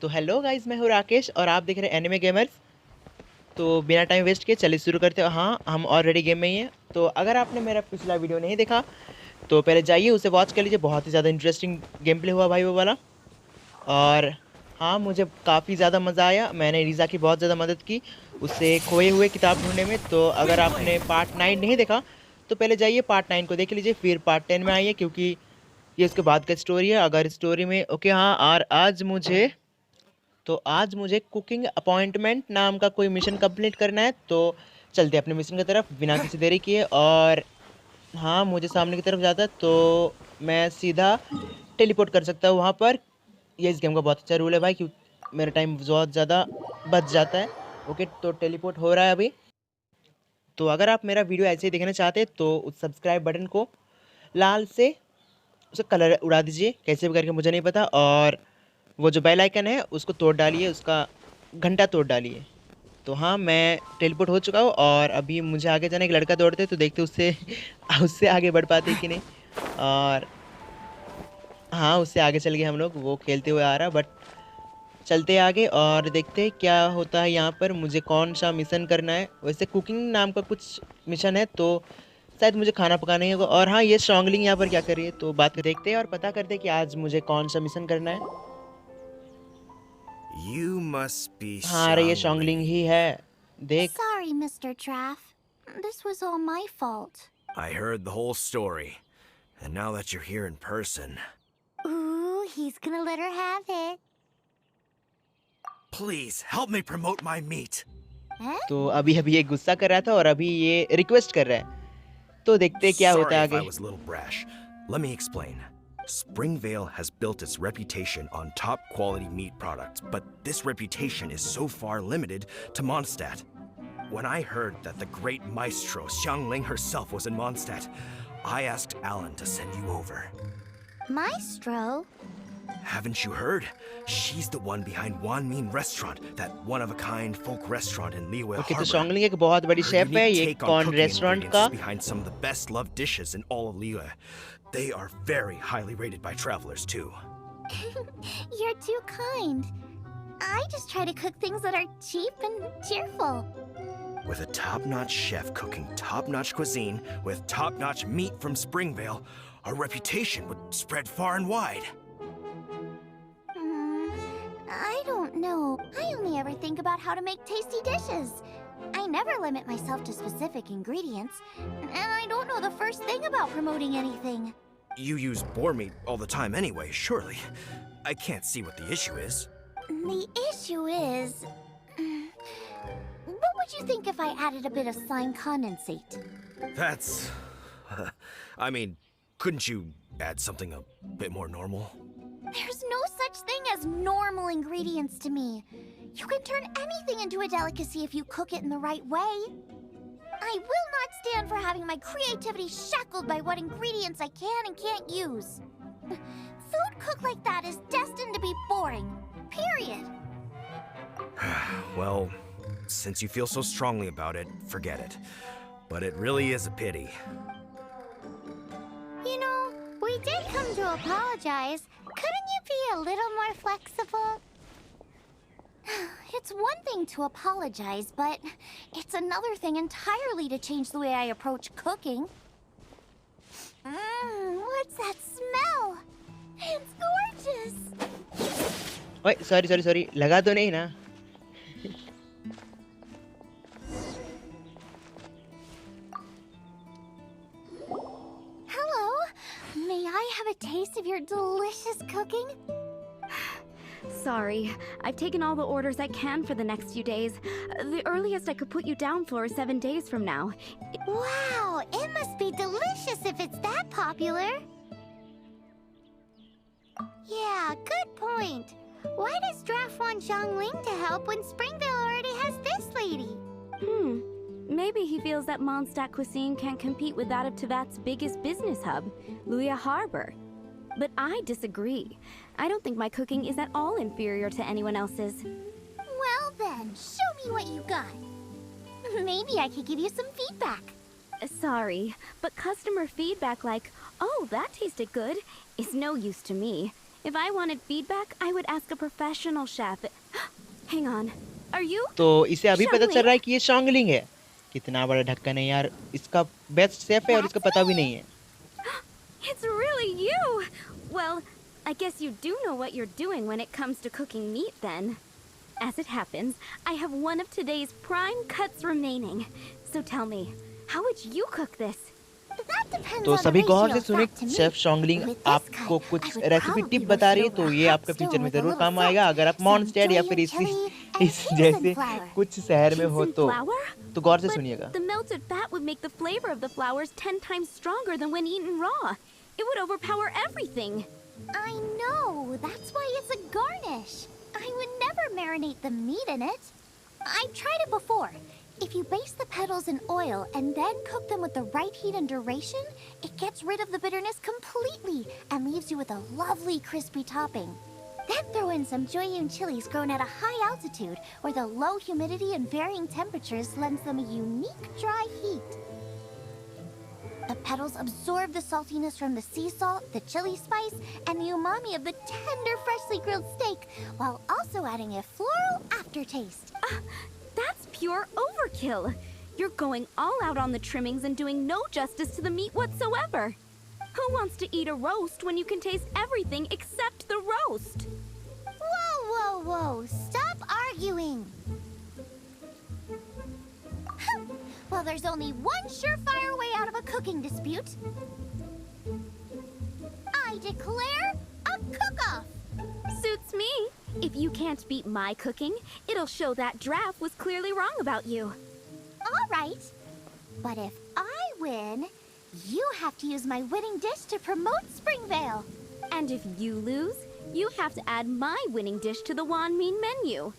तो hello guys, मैं हूँ राकेश और आप देख रहे हैं एनिमे गेमर्स। तो बिना टाइम वेस्ट किए चलिए शुरू करते हैं। हाँ, हम ऑलरेडी गेम में ही हैं। तो अगर आपने मेरा पिछला वीडियो नहीं देखा तो पहले जाइए उसे वॉच कर लीजिए। बहुत ही ज़्यादा इंटरेस्टिंग गेम प्ले हुआ भाई वो वाला। और हाँ, मुझे काफ़ी ज़्यादा मज़ा आया। मैंने रीज़ा की बहुत ज़्यादा मदद की उससे खोए हुए किताब ढूंढने में। तो अगर आपने पार्ट 9 नहीं देखा तो पहले जाइए पार्ट 9 को देख लीजिए, फिर पार्ट 10 में आइए, क्योंकि ये उसके बाद का स्टोरी है। अगर स्टोरी में ओके, हाँ, और आज मुझे कुकिंग अपॉइंटमेंट नाम का कोई मिशन कंप्लीट करना है। तो चलते हैं अपने मिशन की तरफ बिना किसी देरी किए। और हाँ, मुझे सामने की तरफ जाता है तो मैं सीधा टेलीपोर्ट कर सकता हूँ वहाँ पर। ये इस गेम का बहुत अच्छा रूल है भाई, क्योंकि मेरा टाइम बहुत ज़्यादा बच जाता है। ओके, तो टेलीपोर्ट हो रहा है अभी। तो अगर आप मेरा वीडियो ऐसे ही देखना चाहते हैं तो उस सब्सक्राइब बटन को लाल से उसे कलर उड़ा दीजिए, कैसे भी करके मुझे नहीं पता। और वो जो बेल आइकन है उसको तोड़ डालिए, उसका घंटा तोड़ डालिए। तो हाँ, मैं टेलीपोर्ट हो चुका हूँ और अभी मुझे आगे जाना। एक लड़का दौड़ते तो देखते उससे उससे आगे बढ़ पाते कि नहीं। और हाँ, उससे आगे चल गए हम लोग। वो खेलते हुए आ रहा, बट चलते हैं आगे और देखते हैं क्या होता है यहाँ पर। मुझे कौन सा मिशन करना है। वैसे कुकिंग नाम का कुछ मिशन है, तो शायद मुझे खाना पकाना ही होगा। और हाँ, ये स्ट्रांगलिंग यहाँ पर क्या कर रही है, तो बात कर देखते हैं और पता करते हैं कि आज मुझे कौन सा मिशन करना है। You must be हाँ, अरे ये स्ट्रांगलिंग Shangli. ही है, देख। Sorry, Mr. Traff. This was all my fault. I heard the whole story, and now that you're here in person, Ooh, he's gonna let her have it. please help me promote my meat. Huh? तो अभी अभी ये गुस्सा कर रहा था और अभी ये रिक्वेस्ट कर रहा है। तो देखते हैं क्या होता Sorry है if I आगे। was a little brash. Let me explain. Springvale has built its reputation on top quality meat products, but this reputation is so far limited to Mondstadt. When I heard that the great maestro Xiangling herself was in Mondstadt, I asked Alan to send you over. Maestro? Haven't you heard? She's the one behind Wan Min Restaurant, that one-of-a-kind folk restaurant in Liyue okay, तो Harbor. स्ट्रांगलिंग एक बहुत बड़ी Her chef है। unique ये take on कौन cooking restaurant ingredients का। is behind some of the best-loved dishes in all of Liyue. They are very highly rated by travelers, too. You're too kind. I just try to cook things that are cheap and cheerful. With a top-notch chef cooking top-notch cuisine with top-notch meat from Springvale, our reputation would spread far and wide. I don't know. I only ever think about how to make tasty dishes. I never limit myself to specific ingredients, and I don't know the first thing about promoting anything. You use boar meat all the time anyway, surely. I can't see what the issue is. The issue is... What would you think if I added a bit of slime condensate? That's... I mean, couldn't you add something a bit more normal? There's no such thing as normal ingredients to me. You can turn anything into a delicacy if you cook it in the right way. I will not stand for having my creativity shackled by what ingredients I can and can't use. Food cooked like that is destined to be boring. Period. Well, since you feel so strongly about it, forget it. But it really is a pity. You know, we did come to apologize. Couldn't you be a little more flexible? It's one thing to apologize, but it's another thing entirely to change the way I approach cooking. What's that smell? It's gorgeous! ओए sorry sorry sorry, लगा तो नहीं ना। Hello! May I have a taste of your delicious cooking? Sorry, I've taken all the orders I can for the next few days. The earliest I could put you down for is 7 days from now. Wow, it must be delicious if it's that popular. Yeah, good point. Why does Draft want Xiangling to help when Springvale already has this lady? Maybe he feels that Mondstadt cuisine can't compete with that of Tevat's biggest business hub, Liyue Harbor. But I disagree. I don't think my cooking is at all inferior to anyone else's. Well then, show me what you got. Maybe I could give you some feedback. Sorry, but customer feedback like, "Oh, that tasted good," is no use to me. If I wanted feedback, I would ask a professional chef. Hang on. Are you? तो इसे अभी पता चल Xiangling? रहा है कि ये शॉन्गलिंग है। कितना बड़ा ढक्कन है यार, इसका बेस्ट शेफ है और इसका पता भी नहीं है। It's really you! Well, I guess you do know what you're doing when it comes to cooking meat then. As it happens, I have one of today's prime cuts remaining. So tell me, how would you cook this? That depends तो on the सभी गौर ratio से of सुने, fat to meat. Chef शॉन्गलिंग With this आपको cut, कुछ I would recipe probably tip बता रही है, roast तो over ये half आपके stone फ्यूचर में with a ज़रूर little काम salt, आएगा अगर आप some मॉनस्टेड या julienne फिर chili, and इस Hinson जैसे flour. कुछ शहर में हो Hinson तो flour? गौर से But सुनिएगा। the melted fat would make the flavor of the flowers 10 times stronger than when eaten raw. It would overpower everything. I know. That's why it's a garnish. I would never marinate the meat in it. I've tried it before. If you baste the petals in oil and then cook them with the right heat and duration, it gets rid of the bitterness completely and leaves you with a lovely crispy topping. Then throw in some julienne chilies grown at a high altitude where the low humidity and varying temperatures lends them a unique dry heat. The petals absorb the saltiness from the sea salt, the chili spice, and the umami of the tender, freshly grilled steak, while also adding a floral aftertaste. That's pure overkill. You're going all out on the trimmings and doing no justice to the meat whatsoever. Who wants to eat a roast when you can taste everything except the roast? Whoa, whoa, whoa! Stop arguing! Well, there's only one surefire way out of a cooking dispute. I declare a cook-off! Suits me. If you can't beat my cooking, it'll show that Draft was clearly wrong about you. All right. But if I win, you have to use my winning dish to promote Springvale. And if you lose, you have to add my winning dish to the Wan Mean menu.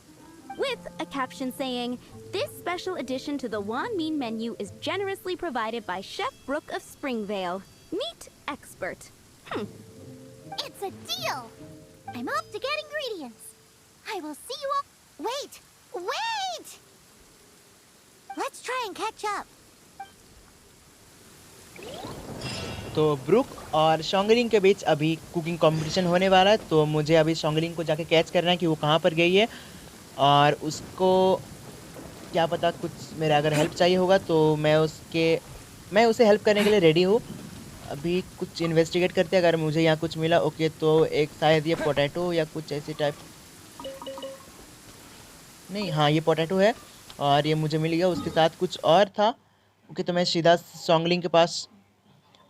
With a caption saying, "This special addition to the Wan Mean menu is generously provided by Chef Brooke of Springvale, meat expert." It's a deal! I'm off to get ingredients. I will see you all. Wait! Wait! Let's try and catch up. तो book और शॉन्गलिंग के बीच अभी cooking competition होने वाला है, तो मुझे अभी शॉन्गलिंग को जाके कैच करना है कि वो कहाँ पर गई है और उसको क्या पता कुछ मेरे अगर हेल्प चाहिए होगा तो मैं उसे हेल्प करने के लिए रेडी हूँ। अभी कुछ इन्वेस्टिगेट करते हैं, अगर मुझे यहाँ कुछ मिला ओके तो एक शायद ये पोटैटो या कुछ ऐसे टाइप, नहीं हाँ ये पोटैटो है और ये मुझे मिल गया, उसके साथ कुछ और था ओके। तो मैं सीधा शॉन्गलिंग के पास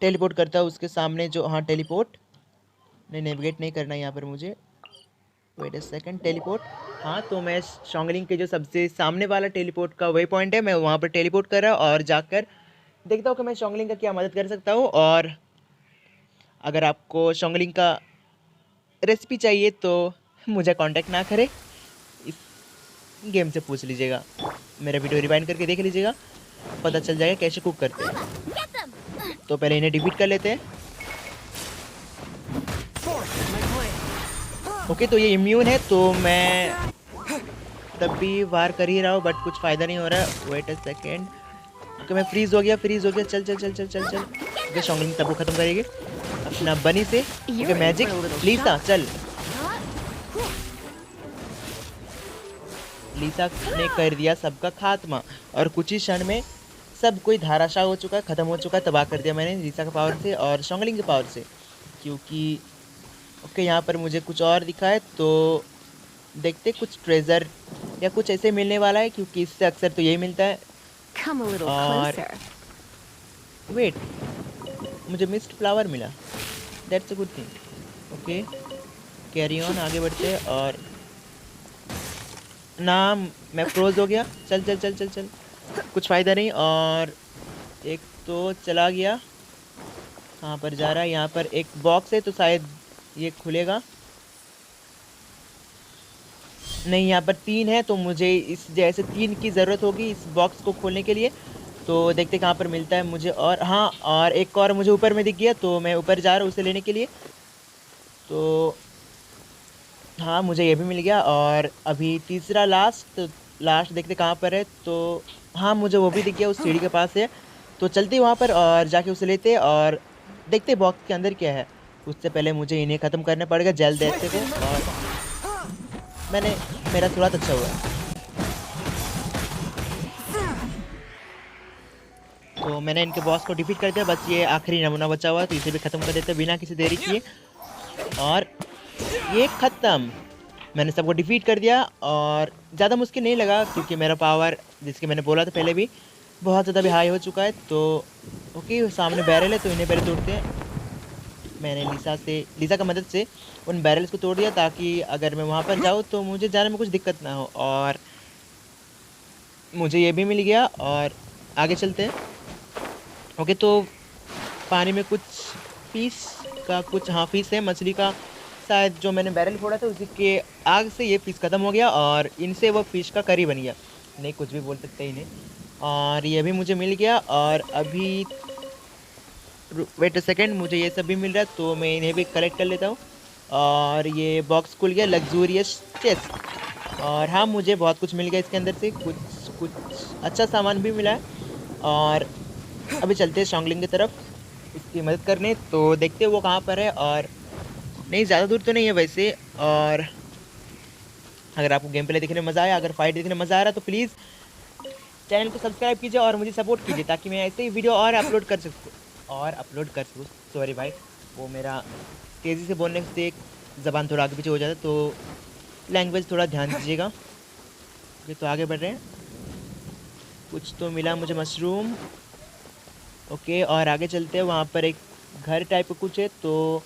टेलीपोर्ट करता हूँ, उसके सामने जो हाँ टेलीपोर्ट नहीं, नेविगेट नहीं करना यहाँ पर मुझे, वेट अ सेकंड, टेलीपोर्ट। हाँ तो मैं शॉन्गलिंग के जो सबसे सामने वाला टेलीपोर्ट का वही पॉइंट है, मैं वहाँ पर टेलीपोर्ट कर रहा हूँ और जाकर देखता हूँ कि मैं शॉन्गलिंग का क्या मदद कर सकता हूँ। और अगर आपको शॉन्गलिंग का रेसिपी चाहिए तो मुझे कांटेक्ट ना करें, इस गेम से पूछ लीजिएगा, मेरा वीडियो रिवाइंड करके देख लीजिएगा, पता चल जाएगा कैसे कुक करते हैं। Get them! तो पहले इन्हें डिफीट कर लेते हैं। ओके तो ये इम्यून है तो मैं तब भी वार कर ही रहा हूँ बट कुछ फ़ायदा नहीं हो रहा है। वेट अ सेकेंड, ओके मैं फ्रीज हो गया। चल चल चल चल चल चल ओके शॉन्गलिंग तब वो ख़त्म करेगी अपना बनी से। ओके मैजिक लीसा, चल लीसा ने कर दिया सबका खात्मा और कुछ ही क्षण में सब कोई धाराशाह हो चुका है, ख़त्म हो चुका है, तबाह कर दिया मैंने लीसा के पावर से और शॉन्गलिंग के पावर से। क्योंकि ओके यहाँ पर मुझे कुछ और दिखा है तो देखते कुछ ट्रेजर या कुछ ऐसे मिलने वाला है, क्योंकि इससे अक्सर तो यही मिलता है। Come a little और closer. वेट, मुझे मिस्ट फ्लावर मिला, that's a good thing. Okay carry on, आगे बढ़ते हैं। और ना मैं फ्रोज हो गया, चल चल चल चल चल कुछ फ़ायदा नहीं। और एक तो चला गया, कहाँ पर जा रहा है, यहाँ पर एक बॉक्स है तो शायद ये खुलेगा, नहीं यहाँ पर 3 है तो मुझे इस जैसे 3 की ज़रूरत होगी इस बॉक्स को खोलने के लिए। तो देखते कहाँ पर मिलता है मुझे। और हाँ और एक और मुझे ऊपर में दिख गया तो मैं ऊपर जा रहा हूँ उसे लेने के लिए। तो हाँ मुझे ये भी मिल गया। और अभी तीसरा लास्ट देखते कहाँ पर है। तो हाँ मुझे वो भी दिख गया, उस सीढ़ी के पास है, तो चलते वहाँ पर और जाके उसे लेते और देखते बॉक्स के अंदर क्या है। उससे पहले मुझे इन्हें ख़त्म करना पड़ेगा जल्द ऐसे को। और मेरा थोड़ा अच्छा हुआ। तो मैंने इनके बॉस को डिफीट कर दिया, बस ये आखिरी नमूना बचा हुआ है, तो इसे भी ख़त्म कर देते हैं बिना किसी देरी किए। और ये ख़त्म, मैंने सबको डिफीट कर दिया। और ज़्यादा मुश्किल नहीं लगा क्योंकि मेरा पावर, जिसके मैंने बोला था पहले भी, बहुत ज़्यादा भी हाई हो चुका है। तो ओके, सामने बैरल है तो इन्हें पहले तोड़ते हैं। मैंने लीसा का मदद से उन बैरल्स को तोड़ दिया ताकि अगर मैं वहाँ पर जाऊँ तो मुझे जाने में कुछ दिक्कत ना हो। और मुझे ये भी मिल गया और आगे चलते हैं। ओके, तो पानी में कुछ फिश का फीस है मछली का, शायद जो मैंने बैरल फोड़ा था उसी के आग से ये फिश ख़त्म हो गया और इनसे वो फिश का करी बन गया। नहीं, कुछ भी बोल सकते हैं इन्हें। और ये भी मुझे मिल गया। और अभी वेट अ सेकेंड, मुझे ये सब भी मिल रहा है तो मैं इन्हें भी कलेक्ट कर लेता हूँ। और ये बॉक्स खुल गया, लग्जूरियस चेस्ट। और हाँ, मुझे बहुत कुछ मिल गया इसके अंदर से, कुछ अच्छा सामान भी मिला है। और अभी चलते हैं शॉन्गलिंग की तरफ इसकी मदद करने, तो देखते हैं वो कहाँ पर है। और नहीं, ज़्यादा दूर तो नहीं है वैसे। और अगर आपको गेम प्ले देखने में मज़ा आया, अगर फाइट देखने में मज़ा आ रहा है तो प्लीज़ चैनल को सब्सक्राइब कीजिए और मुझे सपोर्ट कीजिए ताकि मैं ऐसे ही वीडियो और अपलोड कर सकूँ। सॉरी भाई, वो मेरा तेज़ी से बोलने से एक ज़बान थोड़ा आगे पीछे हो जाता है, तो लैंग्वेज थोड़ा ध्यान दीजिएगा। ओके, तो आगे बढ़ रहे हैं। कुछ तो मिला मुझे, मशरूम। ओके, और आगे चलते हैं। वहाँ पर एक घर टाइप का कुछ है, तो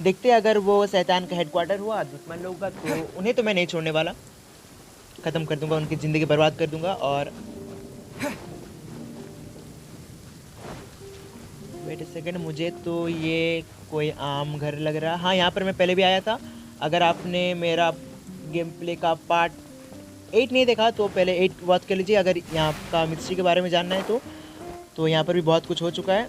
देखते हैं अगर वो शैतान का हेडक्वार्टर हुआ दुश्मन लोग का, तो उन्हें तो मैं नहीं छोड़ने वाला, ख़त्म कर दूंगा, उनकी ज़िंदगी बर्बाद कर दूंगा। और वेट अ सेकंड, मुझे तो ये कोई आम घर लग रहा है। हाँ, यहाँ पर मैं पहले भी आया था। अगर आपने मेरा गेम प्ले का पार्ट 8 नहीं देखा तो पहले 8 वॉच कर लीजिए, अगर यहाँ का मिस्ट्री के बारे में जानना है तो यहाँ पर भी बहुत कुछ हो चुका है।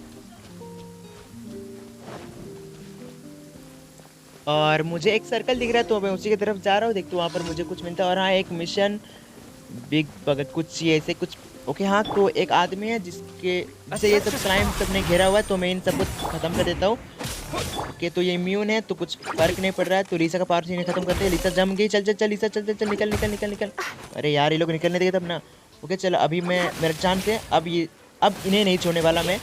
और मुझे एक सर्कल दिख रहा है तो मैं उसी की तरफ जा रहा हूँ, देखते वहाँ पर मुझे कुछ मिलता है। और हाँ, एक मिशन बिग बगट कुछ ये ऐसे कुछ। ओके, हाँ, तो एक आदमी है जिसे ये सब स्लाइम सब ने घेरा हुआ है, तो मैं इन सब को ख़त्म कर देता हूँ। ओके, तो ये इम्यून है तो कुछ फर्क नहीं पड़ रहा है, तो लीसा का पावर से इन्हें ख़त्म करते हैं। लीसा जम गई, चल लीसा, चल निकल। अरे यार, ये लोग निकलने देंगे तब ना। ओके, चलो, अभी मेरा चांस है, अब इन्हें नहीं छोड़ने वाला मैं।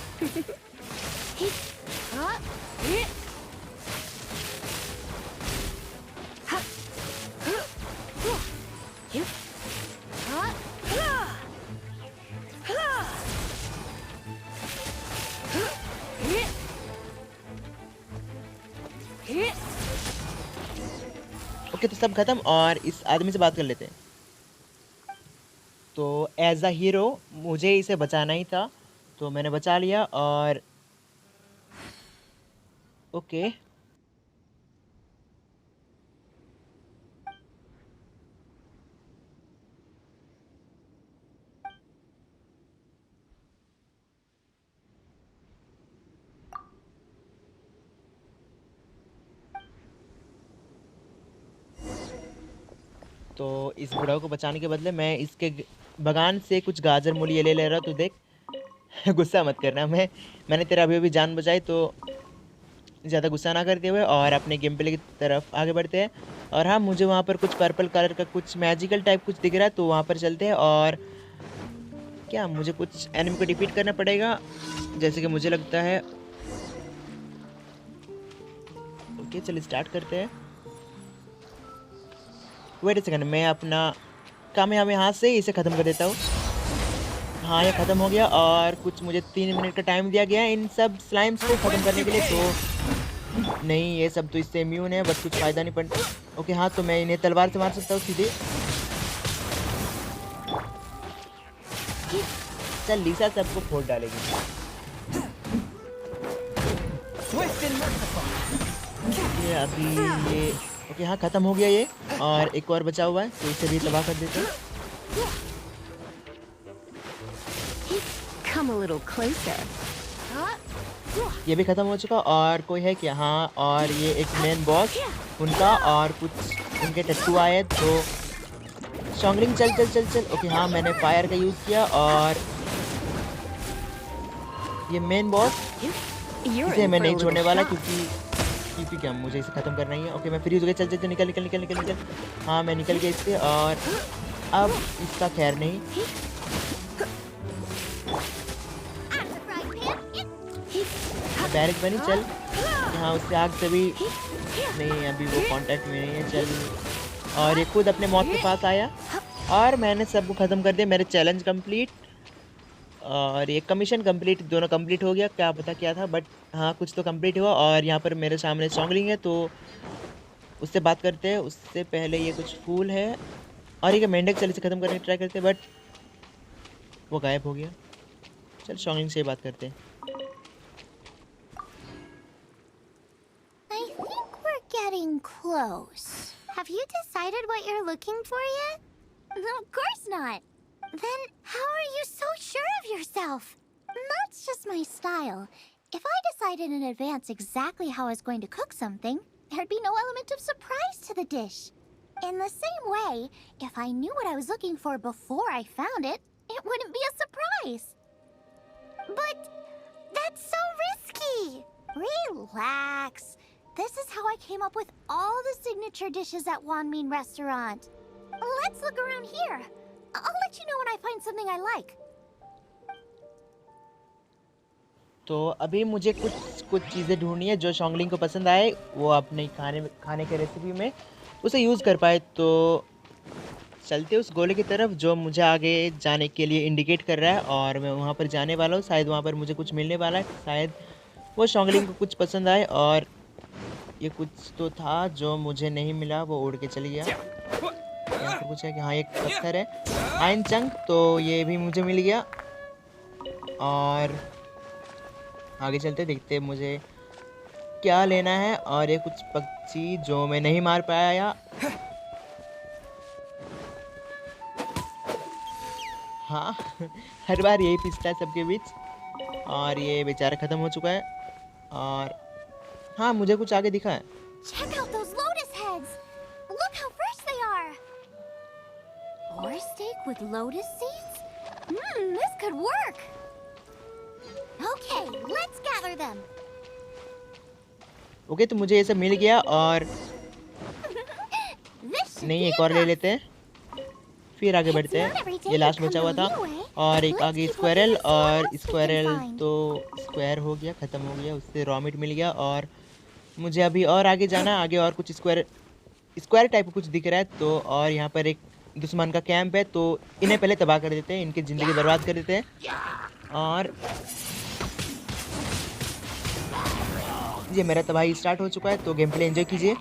ओके, तो सब खत्म और इस आदमी से बात कर लेते हैं। तो एज अ हीरो मुझे इसे बचाना ही था, तो मैंने बचा लिया। और ओके, तो इस बुढ़ाऊ को बचाने के बदले मैं इसके बगान से कुछ गाजर मूली ये ले रहा हूँ, तो देख। गुस्सा मत करना, मैंने तेरा अभी जान बचाई, तो ज़्यादा गुस्सा ना करते हुए और अपने गेम प्ले की तरफ आगे बढ़ते हैं। और हाँ, मुझे वहाँ पर कुछ पर्पल कलर का कुछ मैजिकल टाइप कुछ दिख रहा है, तो वहाँ पर चलते हैं। और क्या मुझे कुछ एनिमी को डिफीट करना पड़ेगा जैसे कि मुझे लगता है। ओके, चल स्टार्ट करते हैं। वेट अ सेकंड, मैं अपना कामयाबी हाथ से इसे ख़त्म कर देता हूँ। हाँ, ये ख़त्म हो गया। और कुछ मुझे 3 मिनट का टाइम दिया गया है इन सब स्लाइम्स को ख़त्म करने के लिए, तो नहीं, ये सब तो इससे इम्यून है, बस कुछ फ़ायदा नहीं पड़ता। ओके, हाँ, तो मैं इन्हें तलवार से मार सकता हूँ सीधे। चल, लीसा सबको फोड़ डालेगी। ये अभी ये ओके, हाँ, ख़त्म हो गया ये। और एक और बचा हुआ है, तो इसे भी तबाह कर देते हैं। Come a little closer. ये भी ख़त्म हो चुका। और कोई है क्या? हाँ, और ये एक मेन बॉस उनका और कुछ उनके टट्टू आए, तो शॉन्गलिंग चल। ओके, हाँ, मैंने फायर का यूज़ किया। और ये मेन बॉस, You're इसे in मैं for a नहीं छोड़ने little वाला shock. क्योंकि ठीक है, मुझे इसे ख़त्म करना ही है। ओके, मैं फ्रीज़ हो गया। चल, चल, चल, निकल, निकल, निकल, निकल, निकल। हाँ, मैं निकल गया इससे और अब इसका खैर नहीं। डायरेक्ट बनी, चल। हाँ, उससे आग से भी नहीं, अभी वो कांटेक्ट में नहीं है। चल, और ये खुद अपने मौत के पास आया और मैंने सबको ख़त्म कर दिया। मेरे चैलेंज कंप्लीट और ये कमीशन कंप्लीट, दोनों कंप्लीट हो गया। क्या पता क्या था, बट हाँ, कुछ तो कंप्लीट हुआ। और यहाँ पर मेरे सामने सॉन्गलिंग है, तो उससे बात करते हैं। उससे पहले ये कुछ फूल है और ये मेंढक, चल इसे ख़त्म करने की ट्राई करते हैं, बट वो गायब हो गया। चल, सॉन्गलिंग से ही बात करते हैं। I think we're getting close. Have you decided what you're looking for yet? No, of course not. Then how are you so sure of yourself? That's just my style. If I decided in advance exactly how I was going to cook something, there'd be no element of surprise to the dish. In the same way, if I knew what I was looking for before I found it, it wouldn't be a surprise. But that's so risky. Relax. This is how I came up with all the signature dishes at Wanmin Restaurant. Let's look around here. I'll let you know when I find something I like. तो अभी मुझे कुछ चीज़ें ढूँढनी है जो शॉन्गलिंग को पसंद आए, वो अपने खाने के रेसिपी में उसे यूज़ कर पाए। तो चलते उस गोले की तरफ जो मुझे आगे जाने के लिए इंडिकेट कर रहा है और मैं वहाँ पर जाने वाला हूँ। शायद वहाँ पर मुझे कुछ मिलने वाला है, शायद वो शॉन्गलिंग को कुछ पसंद आए। और ये कुछ तो था जो मुझे नहीं मिला, वो उड़ के चली गया। यहाँ पर कुछ है कि हाँ, एक पत्थर है, आयन चंक, तो ये भी मुझे मिल गया। और आगे चलते देखते मुझे क्या लेना है। और ये कुछ पक्षी जो मैं नहीं मार पाया। हाँ, हर बार यही पिसता है सबके बीच। और ये बेचारा ख़त्म हो चुका है। और हाँ, मुझे कुछ आगे दिखा है। Check out those lotus heads. Look how fresh they are. Or steak with lotus seeds? This could work. Okay, let's gather them. Okay, तो मुझे ये सब मिल गया। और This should नहीं, be एक और ले enough. लेते हैं, फिर आगे बढ़ते हैं। ये लास्ट बचा हुआ था। और एक आगे स्क्वायरल, और स्क्वायरल तो स्क्वायर हो गया, ख़त्म हो गया, उससे रॉ मीट मिल गया। और मुझे अभी और आगे जाना है। आगे और कुछ स्क्वायर टाइप का कुछ दिख रहा है। तो और यहाँ पर एक दुश्मन का कैंप है, तो इन्हें पहले तबाह कर देते हैं, इनकी ज़िंदगी बर्बाद कर देते हैं। और ये मेरा तबाही स्टार्ट हो चुका है, तो गेम प्ले एंजॉय कीजिए।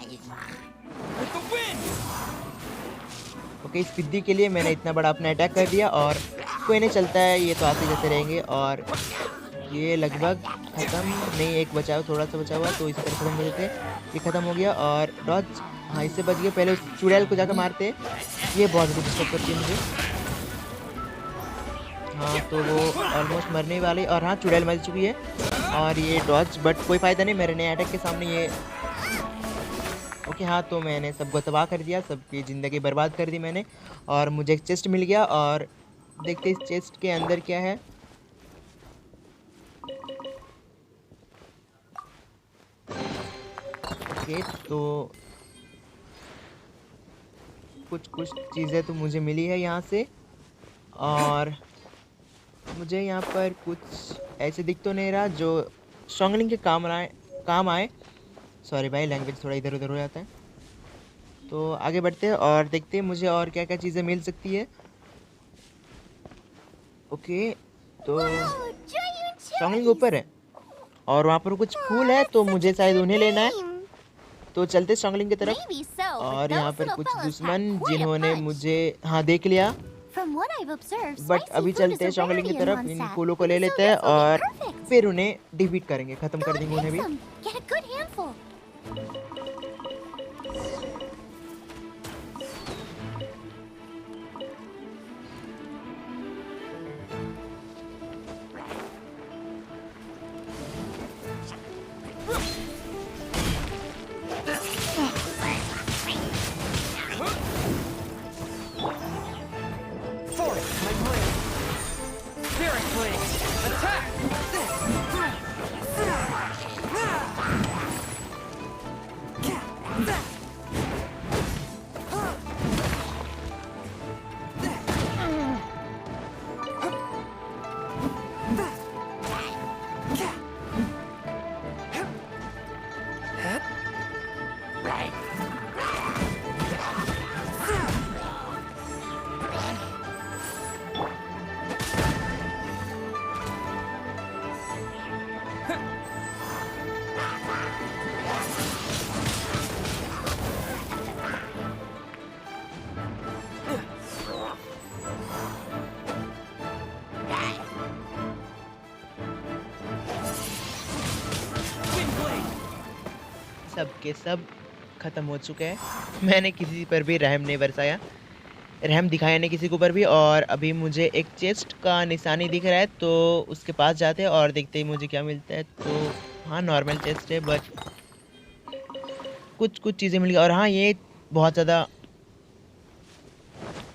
ओके, इस पिद्दी के लिए मैंने इतना बड़ा अपना अटैक कर दिया और कोई नहीं, चलता है, ये तो आते जाते रहेंगे। और ये लगभग ख़त्म नहीं, एक बचा हुआ, थोड़ा सा बचा हुआ, तो इसी तरह ख़त्म हो जाते हैं। ये ख़त्म हो गया। और डॉज, हाँ, इससे बच गया। पहले उस चुड़ैल को जाकर मारते हैं, ये बहुत ज़्यादा डिस्टर्ब करती है मुझे। हाँ, तो वो ऑलमोस्ट मरने वाली। और हाँ, चुड़ैल मर चुकी है। और ये डॉज, बट कोई फ़ायदा नहीं, मेरे नए अटैक के सामने ये। ओके, हाँ, तो मैंने सबको तबाह कर दिया, सबकी ज़िंदगी बर्बाद कर दी मैंने। और मुझे एक चेस्ट मिल गया और देखते इस चेस्ट के अंदर क्या है। ओके, तो कुछ चीज़ें तो मुझे मिली है यहाँ से। और मुझे यहाँ पर कुछ ऐसे दिख तो नहीं रहा जो शॉन्गलिंग के काम आए। सॉरी भाई, लैंग्वेज थोड़ा इधर उधर हो जाता है। तो आगे बढ़ते हैं और देखते हैं मुझे और क्या क्या चीज़ें मिल सकती है। ओके, तो शॉन्गलिंग ऊपर है और वहाँ पर कुछ फूल है, तो मुझे शायद उन्हें लेना है। तो चलते शॉन्गलिंग की तरफ। Maybe so, but और यहाँ those पर little कुछ fellas दुश्मन pack quite a जिन्होंने punch. मुझे हाँ देख लिया। From what I've observed, but spicy अभी food चलते is हैं a शॉन्गलिंग की rarity in तरफ, इन Mondstadt, फूलों को ले so लेते हैं this will be और perfect. फिर उन्हें डिफीट करेंगे, ख़त्म Go कर and देंगे उन्हें pick भी। some. Get a good handful. सब के सब ख़त्म हो चुके हैं। मैंने किसी पर भी रहम नहीं बरसाया, रहम दिखाया नहीं किसी के ऊपर भी। और अभी मुझे एक चेस्ट का निशानी दिख रहा है, तो उसके पास जाते हैं और देखते ही मुझे क्या मिलता है। तो हाँ, नॉर्मल चेस्ट है, बट कुछ चीज़ें मिल गई। और हाँ, ये बहुत ज़्यादा,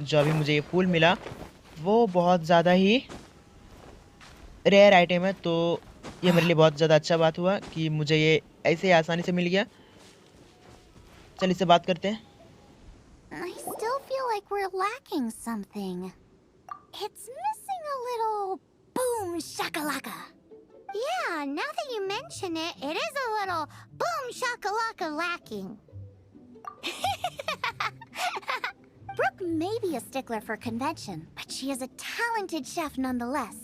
जो अभी मुझे ये फूल मिला वो बहुत ज़्यादा ही रेयर आइटम है, तो ये मेरे लिए बहुत ज़्यादा अच्छा बात हुआ कि मुझे ये ऐसे ही आसानी से मिल गया। चल इससे बात करते हैं। I still feel like we're lacking something. It's missing a little boom shakalaka. Yeah, now that you mention it, it is a little boom shakalaka lacking. Brooke may be a stickler for convention, but she is a talented chef nonetheless.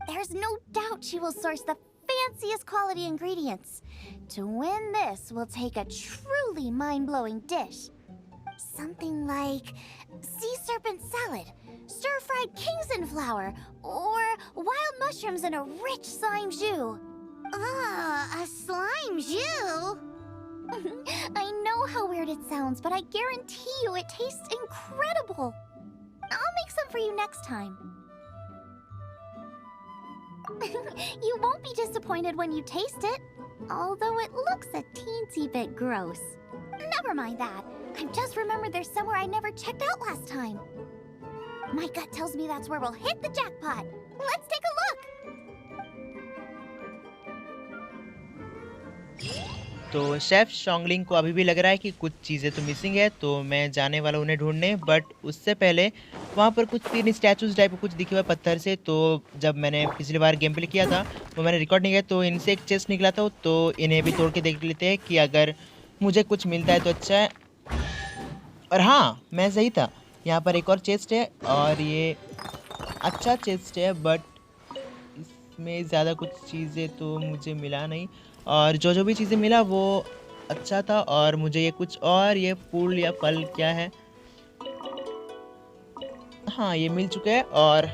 There's no doubt she will source the fanciest quality ingredients. To win this, we'll take a truly mind-blowing dish. Something like sea serpent salad, stir-fried kingston flower, or wild mushrooms in a rich slime jus. A slime jus? I know how weird it sounds, but I guarantee you it tastes incredible. I'll make some for you next time. You won't be disappointed when you taste it, although it looks a teensy bit gross. Never mind that. I just remembered there's somewhere I never checked out last time. My gut tells me that's where we'll hit the jackpot. Let's take a look. तो chef शॉन्गलिंग को अभी भी लग रहा है कि कुछ चीज़ें तो मिसिंग है, तो मैं जाने वाला उन्हें ढूँढने। बट उससे पहले वहाँ पर कुछ 3 स्टैचूज़ टाइप का कुछ दिखे हुआ पत्थर से। तो जब मैंने पिछली बार गेम प्ले किया था वो मैंने रिकॉर्ड नहीं किया, तो इनसे एक चेस्ट निकला था, तो इन्हें भी तोड़ के देख लेते हैं कि अगर मुझे कुछ मिलता है तो अच्छा है। और हाँ, मैं सही था, यहाँ पर एक और चेस्ट है और ये अच्छा चेस्ट है, बट इसमें ज़्यादा कुछ चीज़ें तो मुझे मिला नहीं। और जो भी चीज़ें मिला वो अच्छा था। और मुझे ये कुछ और, ये फूल या फल क्या है, हाँ ये मिल चुका है। और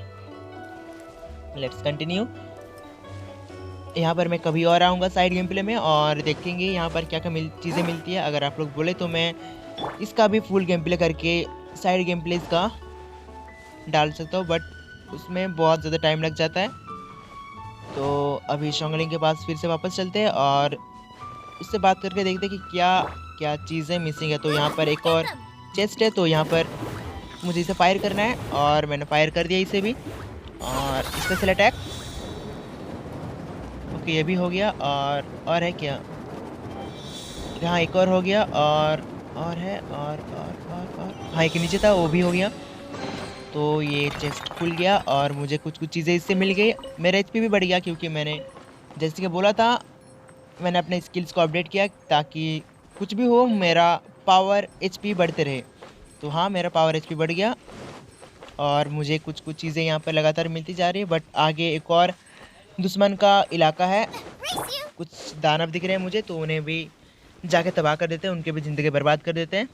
लेट्स कंटिन्यू। यहाँ पर मैं कभी और आऊँगा साइड गेम प्ले में और देखेंगे यहाँ पर क्या क्या चीज़ें मिलती है। अगर आप लोग बोले तो मैं इसका भी फुल गेम प्ले करके साइड गेम प्ले का डाल सकता हूँ, बट उसमें बहुत ज़्यादा टाइम लग जाता है। तो अभी शॉन्गलिंग के पास फिर से वापस चलते हैं और उससे बात करके देखते हैं कि क्या क्या चीज़ें मिसिंग है। तो यहाँ पर एक और चेस्ट है, तो यहाँ पर मुझे इसे फायर करना है और मैंने फायर कर दिया इसे भी। और स्पेशल अटैक, ओके ये भी हो गया। और है क्या, हाँ एक और हो गया। और है और हाँ एक नीचे था वो भी हो गया। तो ये चेस्ट खुल गया और मुझे कुछ चीज़ें इससे मिल गई। मेरा एचपी भी बढ़ गया क्योंकि मैंने जैसे कि बोला था, मैंने अपने स्किल्स को अपडेट किया ताकि कुछ भी हो मेरा पावर एचपी बढ़ते रहे। तो हाँ, मेरा पावर एचपी बढ़ गया और मुझे कुछ चीज़ें यहाँ पर लगातार मिलती जा रही है। बट आगे एक और दुश्मन का इलाका है, कुछ दानव दिख रहे हैं मुझे, तो उन्हें भी जाके तबाह कर देते हैं, उनके भी ज़िंदगी बर्बाद कर देते हैं।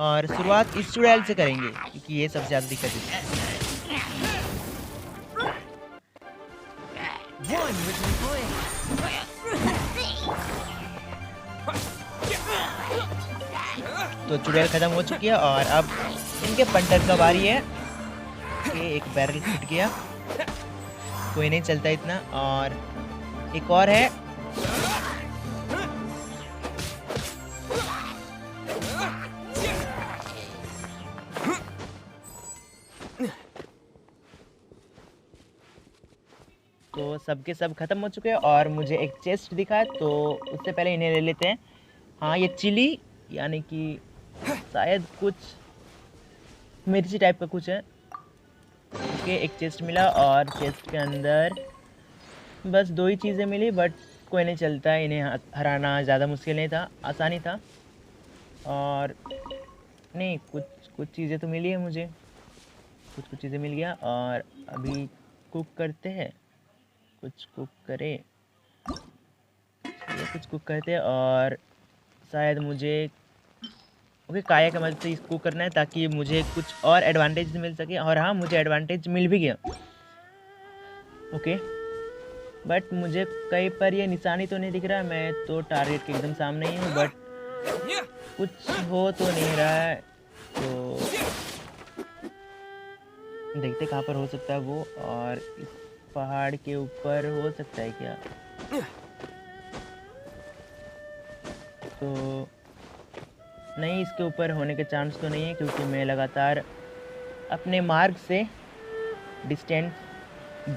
और शुरुआत इस चुड़ैल से करेंगे क्योंकि ये सबसे ज़्यादा दिक्कत है। तो चुड़ैल ख़त्म हो चुकी है और अब इनके पंटर का बारी है। ये एक बैरल फट गया, कोई नहीं चलता इतना। और एक और है, तो सबके सब खत्म हो चुके हैं और मुझे एक चेस्ट दिखा है, तो उससे पहले इन्हें ले लेते हैं। हाँ ये चिली यानी कि शायद कुछ मिर्ची टाइप का कुछ है। ओके एक चेस्ट मिला और चेस्ट के अंदर बस 2 ही चीज़ें मिली, बट कोई नहीं चलता है, इन्हें हराना ज़्यादा मुश्किल नहीं था, आसानी था। और नहीं कुछ चीज़ें तो मिली है मुझे, कुछ चीज़ें मिल गया। और अभी कुक करते हैं, कुछ कुक करे, कुछ कुक करते हैं। और शायद मुझे ओके काया की मदद से इसको करना है ताकि मुझे कुछ और एडवांटेज मिल सके। और हाँ मुझे एडवांटेज मिल भी गया। ओके बट मुझे कहीं पर ये निशानी तो नहीं दिख रहा, मैं तो टारगेट के एकदम सामने ही हूँ, बट कुछ हो तो नहीं रहा है। तो देखते कहाँ पर हो सकता है वो, और इस पहाड़ के ऊपर हो सकता है क्या? तो नहीं, इसके ऊपर होने के चांस तो नहीं है, क्योंकि मैं लगातार अपने मार्ग से डिस्टेंस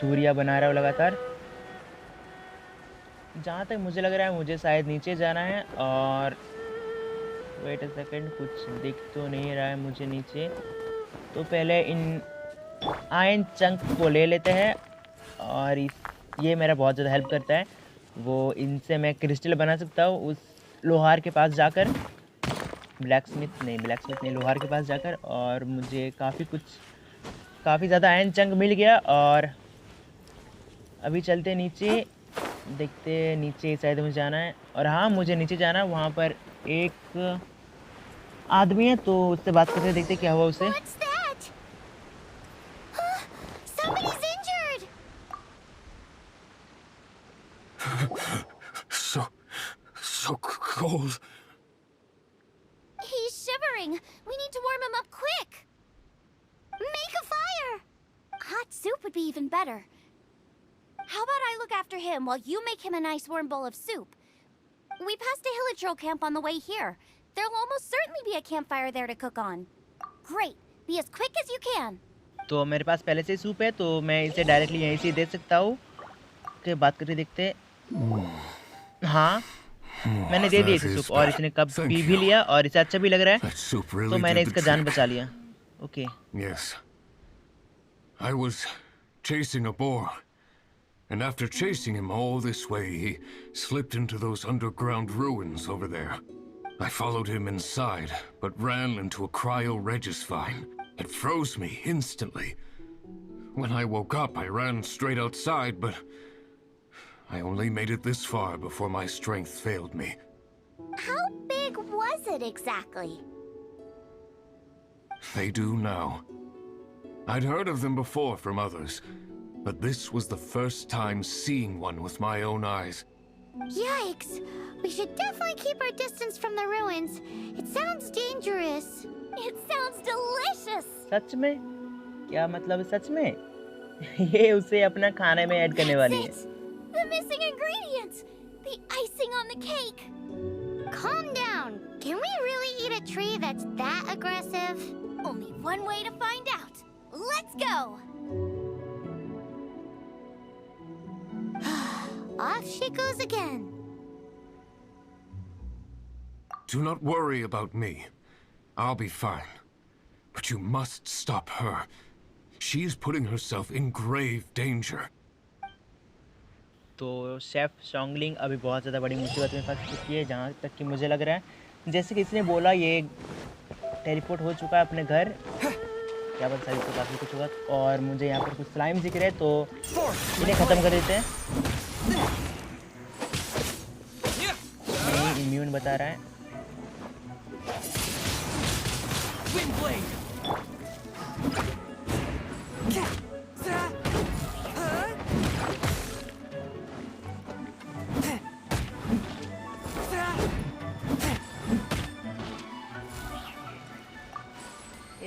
दूरियां बना रहा हूँ लगातार। जहाँ तक मुझे लग रहा है मुझे शायद नीचे जाना है, और वेट अ सेकंड, कुछ दिख तो नहीं रहा है मुझे नीचे। तो पहले इन आयरन चंक को ले लेते हैं, और ये मेरा बहुत ज़्यादा हेल्प करता है। वो इनसे मैं क्रिस्टल बना सकता हूँ उस लोहार के पास जाकर, ब्लैक स्मिथ नहीं, लोहार के पास जाकर। और मुझे काफ़ी ज़्यादा आयरन चंक मिल गया, और अभी चलते नीचे, देखते नीचे शायद मुझे जाना है। और हाँ, मुझे नीचे जाना है, वहाँ पर एक आदमी है, तो उससे बात करके देखते क्या हुआ उसे। What's that? Somebody's injured! So cold. He's shivering. We need to warm him up quick. Make a fire! Hot soup would be even better. How about I look after him while you make him a nice warm bowl of soup? We passed a Hilichurl camp on the way here. There'll almost certainly be a campfire there to cook on. Great. Be as quick as you can. तो मेरे पास पहले से ही soup है, तो मैं इसे directly यहीं से दे सकता हूँ। कि बात करके देखते। हाँ, मैंने दे दिया इसे सूप, और इसने कप पी भी लिया, और इसे अच्छा भी लग रहा है, तो मैंने इसका जान बचा लिया। Okay. Yes. I was chasing a boar, and after chasing him all this way, he slipped into those underground ruins over there. I followed him inside, but ran into a cryo-regis vine. It froze me instantly. When I woke up, I ran straight outside, but I only made it this far before my strength failed me. How big was it exactly? They do now. I'd heard of them before from others, but this was the first time seeing one with my own eyes. Yikes! We should definitely keep our distance from the ruins. It sounds dangerous. It sounds delicious! सच में? क्या मतलब सच में? ये उसे अपना खाने में add करने वाली है। That's it! The missing ingredients! The icing on the cake! Calm down. Can we really eat a tree that's that aggressive? Only one way to find out. Let's go! Off she goes again. Do not worry about me. I'll be fine. But you must stop her. She is putting herself in grave danger. तो chef शॉन्गलिंग अभी बहुत ज़्यादा बड़ी मुसीबत में फंस चुकी है, जहाँ तक कि मुझे लग रहा है। जैसे कि इसने बोला, ये टेलीपोर्ट हो चुका है अपने घर, क्या बता इसको काफ़ी कुछ होगा। और मुझे यहाँ पर कुछ स्लाइम दिख रहे हैं, तो इन्हें ख़त्म कर देते हैं। नहीं, इम्यून बता रहा है।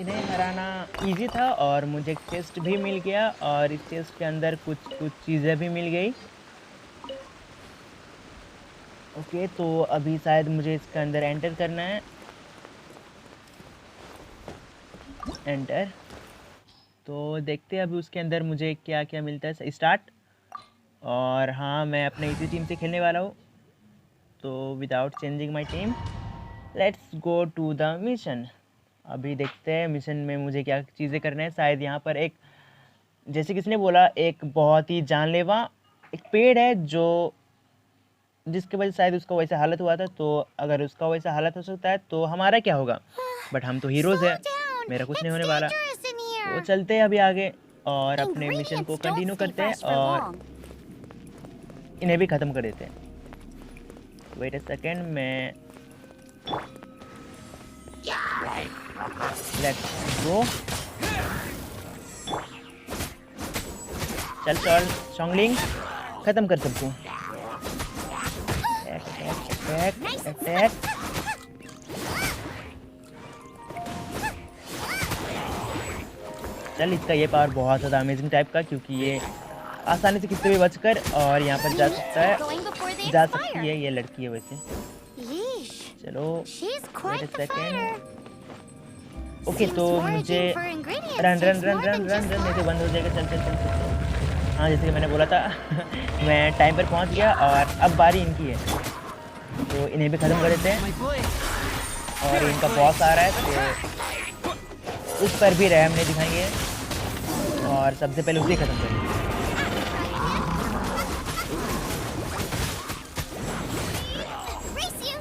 इन्हें हराना इजी था, और मुझे एक चेस्ट भी मिल गया, और इस चेस्ट के अंदर कुछ चीज़ें भी मिल गई। ओके, तो अभी शायद मुझे इसके अंदर एंटर करना है। एंटर। तो देखते हैं अभी उसके अंदर मुझे क्या क्या मिलता है। स्टार्ट। और हाँ, मैं अपने इसी टीम से खेलने वाला हूँ, तो without changing my team let's go to the mission. अभी देखते हैं मिशन में मुझे क्या चीज़ें करना है। शायद यहाँ पर एक, जैसे किसने बोला, एक बहुत ही जानलेवा एक पेड़ है, जो जिसके वजह से शायद उसका वैसा हालत हुआ था। तो अगर उसका वैसा हालत हो सकता है, तो हमारा क्या होगा? बट हम तो हीरोज़ हैं, मेरा कुछ नहीं होने वाला। तो चलते हैं अभी आगे, और अपने मिशन को कंटिन्यू करते हैं, और इन्हें भी ख़त्म कर देते हैं। वेट अ सेकेंड, मैं लेट्स गो। चल शॉन्गलिंग, खत्म कर सबको। Attack attack attack. चल इसका ये पावर बहुत ज़्यादा अमेजिंग टाइप का, क्योंकि ये आसानी से किसी भी बचकर और यहाँ पर जा सकता है, Going before they जा expire. सकती है। ये लड़की है वैसे। Yeesh. चलो She's wait quite a the second. fighter. Okay Seems तो foraging मुझे for ingredients run run takes run more run than run just run नहीं तो luck. बंद हो जाएगा। चल चल चल चल। हाँ जैसे कि मैंने बोला था मैं टाइम पर पहुंच गया और अब बारी इनकी है, तो इन्हें भी ख़त्म कर देते हैं। और इनका बॉस आ रहा है तो उस पर भी रहम नहीं दिखाएंगे और सबसे पहले उसे ख़त्म करेंगे। Race you.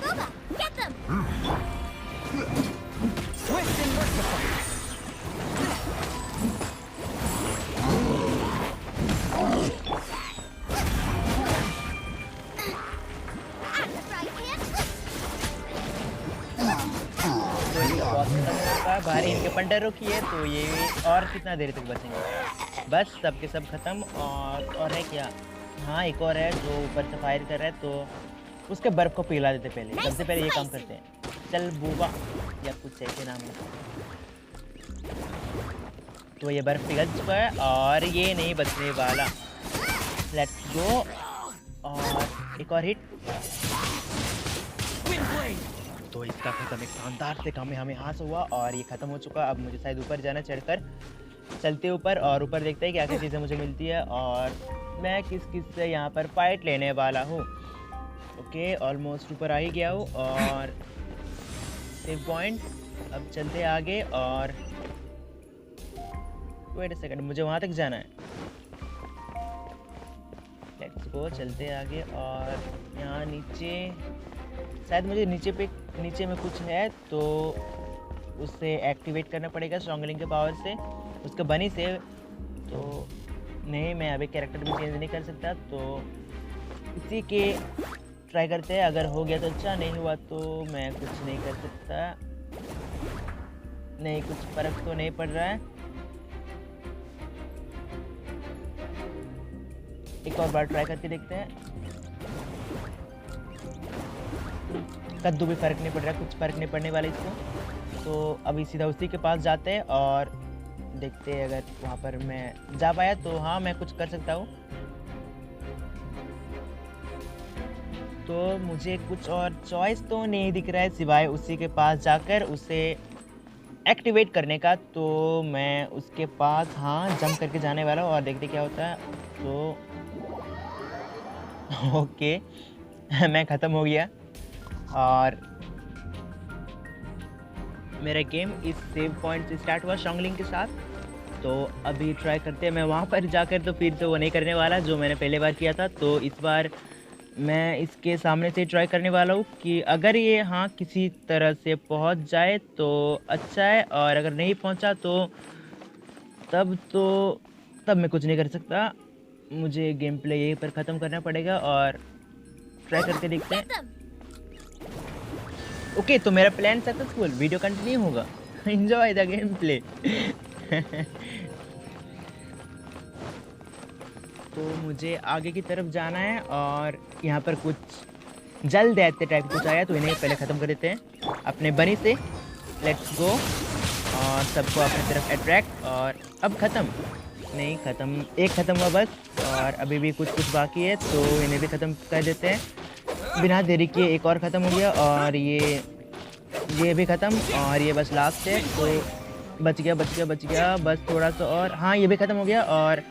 Boba, get them. That's right, man. तो इनका बॉस खत्म हो चुका है, बाहर इनके पंडर रुकी है, तो ये और कितना देर तक बचेंगे? बस सबके सब खत्म। और है क्या? हाँ एक और है जो ऊपर से फायर कर रहा है, तो उसके बर्फ को पिघला देते पहले। सबसे पहले ये काम करते हैं। चल बूबा या कुछ ऐसे नाम है। तो ये बर्फ पिघल चुका है और ये नहीं बचने वाला। Let's go. और एक और हिट तो इसका खत्म। एक शानदार से काम हमें हाथ हुआ और ये खत्म हो चुका। अब मुझे शायद ऊपर जाना, चढ़कर चलते ऊपर और ऊपर देखते हैं क्या क्या चीज़ें मुझे मिलती है और मैं किस किस से यहाँ पर फाइट लेने वाला हूँ। ओके ऑलमोस्ट ऊपर आ ही गया हूँ और सेव पॉइंट। अब चलते हैं आगे और वेट अ सेकंड, मुझे वहाँ तक जाना है। लेट्स गो, चलते हैं आगे। और यहाँ नीचे शायद मुझे नीचे में कुछ है, तो उसे एक्टिवेट करना पड़ेगा स्ट्रॉन्गलिंग के पावर से, उसके बनी से। तो नहीं, मैं अभी कैरेक्टर भी चेंज नहीं कर सकता, तो इसी के ट्राई करते हैं। अगर हो गया तो अच्छा, नहीं हुआ तो मैं कुछ नहीं कर सकता। नहीं, कुछ फर्क तो नहीं पड़ रहा है। एक और बार ट्राई करके देखते हैं। कद्दू भी फर्क नहीं पड़ रहा, कुछ फर्क नहीं पड़ने वाला इसको। तो अभी सीधा उसी के पास जाते हैं और देखते हैं अगर वहाँ पर मैं जा पाया तो हाँ मैं कुछ कर सकता हूँ। तो मुझे कुछ और चॉइस तो नहीं दिख रहा है सिवाय उसी के पास जाकर उसे एक्टिवेट करने का। तो मैं उसके पास हाँ जंप करके जाने वाला हूँ और देखते क्या होता है। तो ओके मैं ख़त्म हो गया और मेरा गेम इस सेव पॉइंट से स्टार्ट हुआ स्ट्रॉन्गलिंग के साथ। तो अभी ट्राई करते हैं मैं वहाँ पर जाकर, तो फिर से वो नहीं करने वाला जो मैंने पहले बार किया था। तो इस बार मैं इसके सामने से ट्राई करने वाला हूँ कि अगर ये हाँ किसी तरह से पहुँच जाए तो अच्छा है, और अगर नहीं पहुँचा तो तब मैं कुछ नहीं कर सकता। मुझे गेम प्ले यहीं पर ख़त्म करना पड़ेगा और ट्राई करके देखते हैं। ओके तो मेरा प्लान सक्सेसफुल, वीडियो कंटिन्यू होगा। Enjoy the game play. तो मुझे आगे की तरफ जाना है और यहाँ पर कुछ जल दैत्य टाइप कुछ आया, तो इन्हें पहले ख़त्म कर देते हैं अपने बनी से। Let's go. और सबको अपनी तरफ अट्रैक्ट। और अब ख़त्म नहीं, ख़त्म एक ख़त्म हुआ बस, और अभी भी कुछ बाकी है, तो इन्हें भी ख़त्म कर देते हैं बिना देरी किए। एक और ख़त्म हो गया और ये भी ख़त्म, और ये बस लास्ट है। तो बच गया बस थोड़ा सा और। हाँ ये भी ख़त्म हो गया और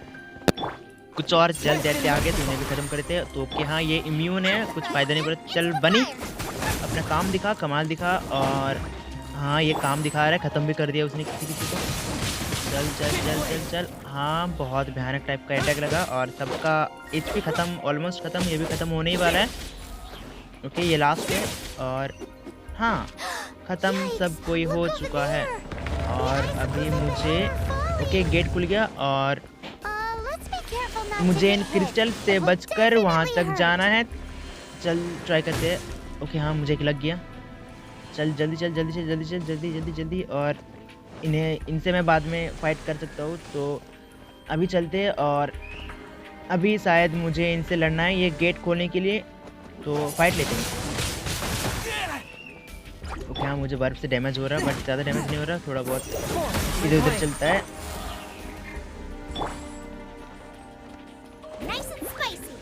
कुछ और जल देते आगे, तो इन्हें भी ख़त्म करते हैं। तो कि हाँ ये इम्यून है, कुछ फ़ायदा नहीं पड़ता। चल बनी अपना काम दिखा, कमाल दिखा। और हाँ ये काम दिखा रहा है, ख़त्म भी कर दिया उसने किसी को। चल चल चल चल चल। हाँ बहुत भयानक टाइप का अटैक लगा और सबका HP ख़त्म, ऑलमोस्ट ख़त्म। ये भी ख़त्म होने ही वाला है। ओके ये लास्ट है और हाँ ख़त्म, सब कोई हो चुका है। और अभी मुझे ओके गेट खुल गया और Let's be careful not to मुझे इन get hit. क्रिस्टल से It looks बचकर वहाँ definitely तक hurt. जाना है। चल ट्राई करते हैं। ओके हाँ मुझे एक लग गया। चल जल्दी चल जल्दी चल जल्दी चल जल्दी जल्दी जल्दी। और इनसे मैं बाद में फाइट कर सकता हूँ, तो अभी चलते हैं। और अभी शायद मुझे इनसे लड़ना है ये गेट खोलने के लिए, तो फाइट लेते हैं। ओके हाँ, मुझे बर्फ से डैमेज हो रहा है बट ज़्यादा डैमेज नहीं हो रहा, थोड़ा बहुत इधर उधर चलता है। Nice and spicy.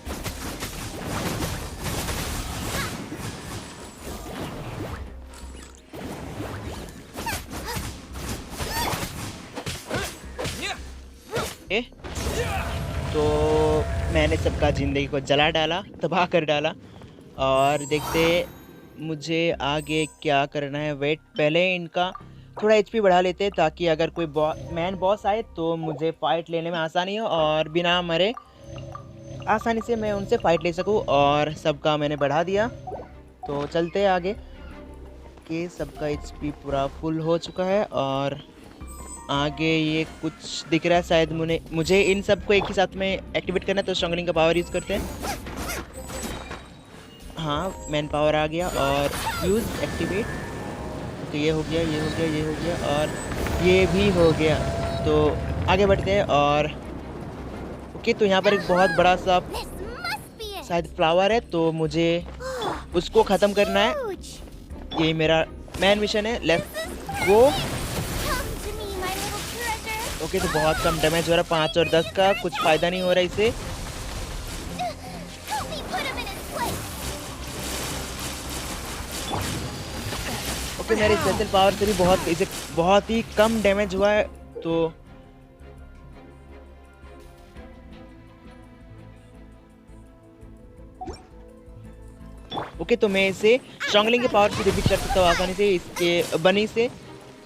ए, तो मैंने सबका ज़िंदगी को जला डाला, तबाह कर डाला। और देखते मुझे आगे क्या करना है। वेट, पहले इनका थोड़ा एचपी बढ़ा लेते हैं ताकि अगर कोई मैन बॉस आए तो मुझे फाइट लेने में आसानी हो और बिना मरे आसानी से मैं उनसे फाइट ले सकूं। और सबका मैंने बढ़ा दिया, तो चलते हैं आगे कि सबका एचपी पूरा फुल हो चुका है। और आगे ये कुछ दिख रहा है, शायद मुझे इन सबको एक ही साथ में एक्टिवेट करना है, तो स्ट्रॉन्गलिंग का पावर यूज़ करते हैं। हाँ, मैन पावर आ गया और यूज़ एक्टिवेट। तो ये हो गया, ये हो गया, ये हो गया और ये भी हो गया। तो आगे बढ़ते हैं। और ओके, तो यहाँ पर एक बहुत बड़ा सा This must be it. शायद फ्लावर है, तो मुझे उसको ख़त्म करना है। Huge. यही मेरा मैन मिशन है। Let's go. Come to me, my little treasure. Okay, तो बहुत कम डैमेज हो रहा है, 5 और 10 का, कुछ फ़ायदा नहीं हो रहा इससे। Help me put him in his place. Okay, मेरे स्पेशल पावर से भी इसे बहुत ही कम डैमेज हुआ है। तो ओके, तो मैं इसे स्ट्रॉन्गलिंग के पावर से डिफीट कर सकता हूँ आसानी से इसके बनी से।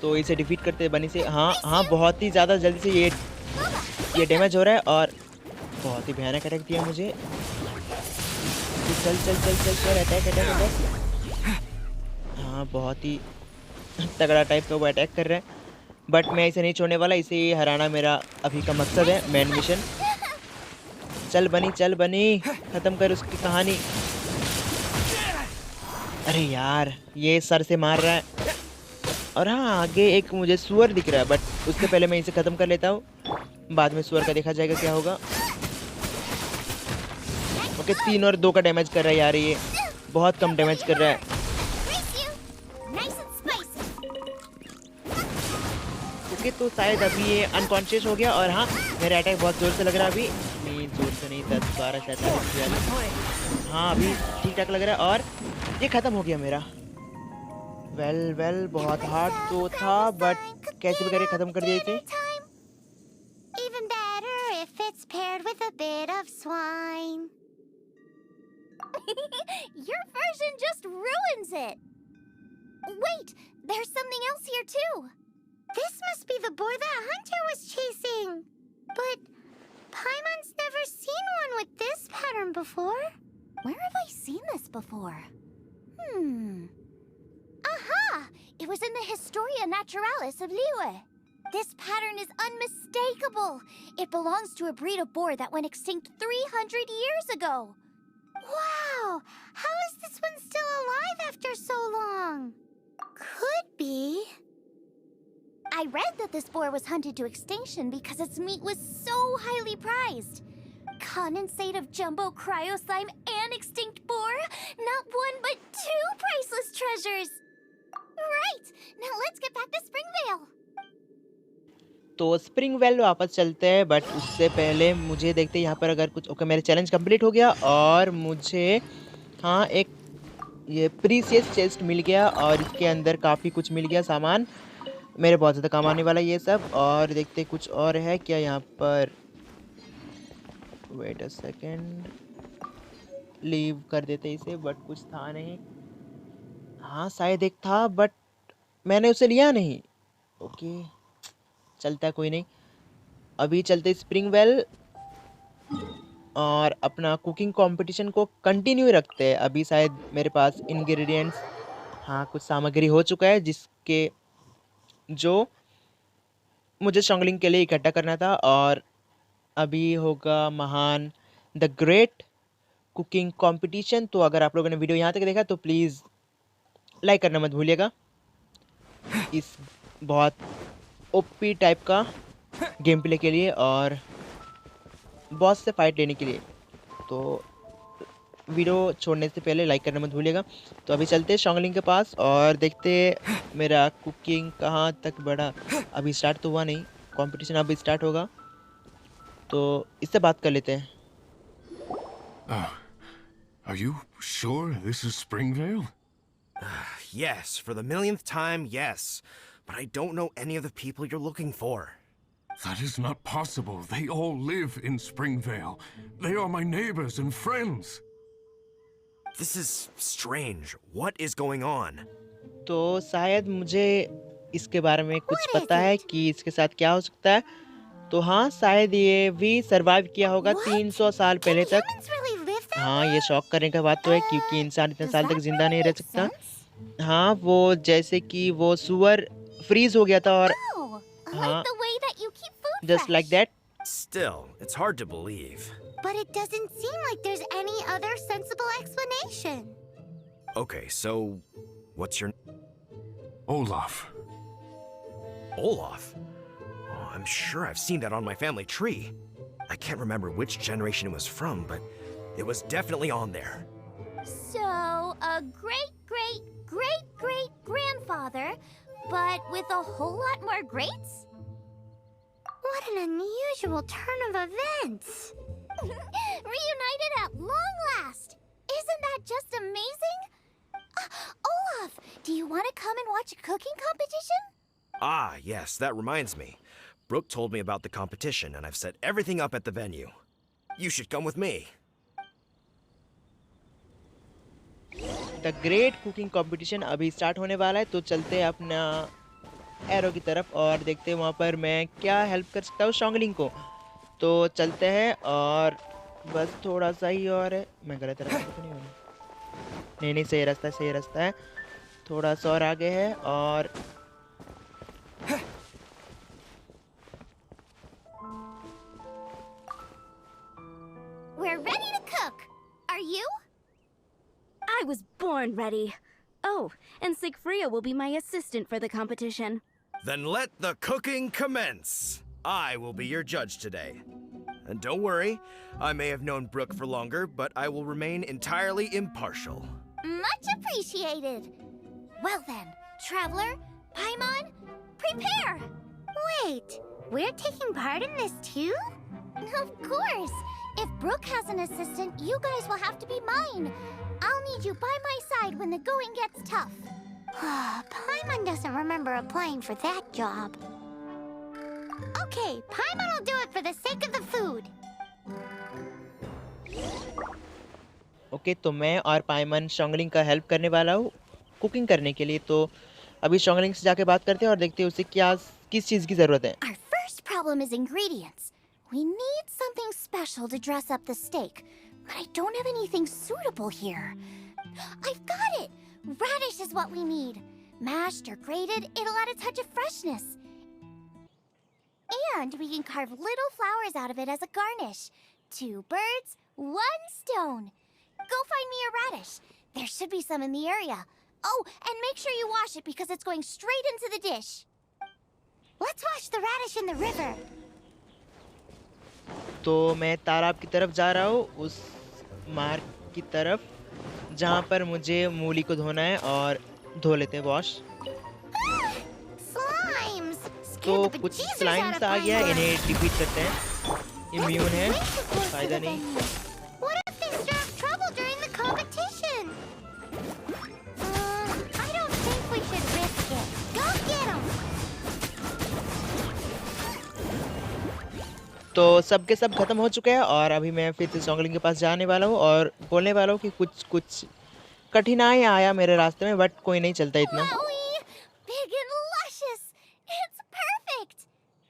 तो इसे डिफीट करते हैं बनी से। हाँ हाँ, बहुत ही ज़्यादा जल्दी से ये डैमेज हो रहा है और बहुत ही भयानक अटैक दिया मुझे। चल चल चल चल चल, अटैक अटैक अटैक। हाँ, बहुत ही तगड़ा टाइप का वो अटैक कर रहा है, बट मैं इसे नहीं छोड़ने वाला। इसे हराना मेरा अभी का मकसद है, मेन मिशन। चल बनी, ख़त्म कर उसकी कहानी। अरे यार, ये सर से मार रहा है। और हाँ, आगे एक मुझे सुअर दिख रहा है, बट उससे पहले मैं इसे ख़त्म कर लेता हूँ, बाद में सुअर का देखा जाएगा क्या होगा। ओके, 3 और 2 का डैमेज कर रहा है यार, ये बहुत कम डैमेज कर रहा है। Brace you. Nice and spicy. Okay, तो शायद अभी ये अनकॉन्शियस हो गया। और हाँ, मेरा अटैक बहुत ज़ोर से लग रहा है अभी। नहीं, ज़ोर से नहीं, 10 12 47 42। हाँ, अभी ठीक ठाक लग रहा है और ये ख़त्म हो गया मेरा। वेल, बहुत हार्ड तो था, बट कैसे भी करके ख़त्म कर दिया इसे। Time. Even better if it's paired with a bit of swine. Your version just ruins it. Wait, there's something else here too. This must be the boar that Hunter was chasing. But Paimon's never seen one with this pattern before. Where have I seen this before? Aha! It was in the Historia Naturalis of Liyue. This pattern is unmistakable. It belongs to a breed of boar that went extinct 300 years ago. Wow! How is this one still alive after so long? Could be. I read that this boar was hunted to extinction because its meat was so highly prized. Condensate of jumbo cryo slime and extinct boar? Not one but 2 priceless treasures! Right! Now let's get back to Springvale! तो spring well वापस चलते हैं, but उससे पहले मुझे देखते हैं यहाँ पर अगर कुछ। ओके, मेरा चैलेंज कंप्लीट हो गया और मुझे हाँ एक ये प्रीसियस चेस्ट मिल गया और इसके अंदर काफ़ी कुछ मिल गया सामान, मेरे बहुत ज़्यादा काम आने वाला ये सब। और देखते कुछ और है क्या यहाँ पर। वेट अ सेकेंड, लीव कर देते इसे, बट कुछ था नहीं। हाँ, शायद एक था बट मैंने उसे लिया नहीं। ओके, चलता है, कोई नहीं। अभी चलते स्प्रिंग वेल और अपना कुकिंग कंपटीशन को कंटिन्यू रखते हैं। अभी शायद मेरे पास इंग्रेडिएंट्स, हाँ कुछ सामग्री हो चुका है जिसके जो मुझे स्ट्रॉन्गलिंग के लिए इकट्ठा करना था। और अभी होगा महान द ग्रेट कुकिंग कंपटीशन। तो अगर आप लोगों ने वीडियो यहाँ तक देखा तो प्लीज़ लाइक करना मत भूलिएगा इस बहुत ओपी टाइप का गेम प्ले के लिए और बॉस से फाइट लेने के लिए। तो वीडियो छोड़ने से पहले लाइक करना मत भूलिएगा। तो अभी चलते हैं शॉन्गलिंग के पास और देखते हैं मेरा कुकिंग कहाँ तक बढ़ा। अभी स्टार्ट तो हुआ नहीं, कंपटीशन अभी स्टार्ट होगा, तो इससे बात कर लेते हैं। Are you sure this is Springvale? Yes, for the millionth time, yes. But I don't know any of the people you're looking for. That is not possible. They all live in Springvale. They are my neighbors and friends. This is strange. What is going on? तो शायद मुझे इसके बारे में कुछ What is पता है it? कि इसके साथ क्या हो सकता है। तो हाँ, शायद ये भी सरवाइव किया होगा What? 300 साल Can पहले तक। humans really live that हाँ, long? ये शौक करने का बात तो है क्योंकि इंसान इतने Does साल तक that जिंदा नहीं really रह make सकता। sense? हाँ, वो जैसे कि वो सुअर फ्रीज हो गया था और Oh, Huh? like the way that you keep food just fresh. Like that. Still, it's hard to believe. But it doesn't seem like there's any other sensible explanation. Okay, so what's your Olaf. Olaf? Oh, I'm sure I've seen that on my family tree. I can't remember which generation it was from, but it was definitely on there. So, a great-great-great-great-grandfather, but with a whole lot more greats? What an unusual turn of events! Reunited at long last! Isn't that just amazing? Olaf, do you want to come and watch a cooking competition? Ah, yes, that reminds me. Brooke told me about the competition, and I've set everything up at the venue. You should come with me. The great cooking competition अभी start होने वाला है, तो चलते हैं अपना arrow की तरफ और देखते हैं वहाँ पर मैं क्या हेल्प कर सकता हूँ शॉन्गलिंग को। तो चलते हैं और बस थोड़ा सा ही और है। मैं गलत रास्ते पे तो नहीं हूँ? नहीं नहीं, सही रास्ता है, सही रास्ता है। थोड़ा सा और आगे है और We're ready to cook. Are you? I was born ready. Oh, and Sigfria will be my assistant for the competition. Then let the cooking commence. I will be your judge today. And don't worry, I may have known Brooke for longer, but I will remain entirely impartial. Much appreciated. Well then, Traveler, Paimon, prepare! Wait, we're taking part in this too? Of course. If Brooke has an assistant, you guys will have to be mine. I'll need you by my side when the going gets tough. Paimon doesn't remember applying for that job. Okay, Paimon will do it for the sake of the food. Okay, तो मैं और पाइमन शॉन्गलिंग का help करने वाला हूँ cooking करने के लिए। तो अभी शॉन्गलिंग से जाके बात करते हैं और देखते हैं उसे क्या किस चीज़ की ज़रूरत है। Our first problem is ingredients. We need something special to dress up the steak, but I don't have anything suitable here. I've got it! Radish is what we need. Mashed or grated, it'll add a touch of freshness. And we can carve little flowers out of it as a garnish. 2 birds, 1 stone. Go find me a radish. There should be some in the area. Oh, and make sure you wash it because it's going straight into the dish. Let's wash the radish in the river. तो मैं तालाब की तरफ जा रहा हूँ, उस मार्ग की तरफ जहाँ पर मुझे मूली को धोना है और धो लेते हैं वॉश। Slimes! तो Scared the कुछ bejesus out स्लाइम्स of आ गया, Paimon. इन्हें डिफीट करते हैं। इम्यून है, Let's wait to फायदा close to the नहीं। venue. What if they stir up trouble during the competition? I don't think we should risk it. Go get 'em! तो सब के सब खत्म हो चुके हैं और अभी मैं फिर से शॉन्गलिंग के पास जाने वाला हूँ और बोलने वाला हूँ कि कुछ कठिनाई आया मेरे रास्ते में, बट कोई नहीं चलता इतना। Wowie! Big and luscious! It's perfect!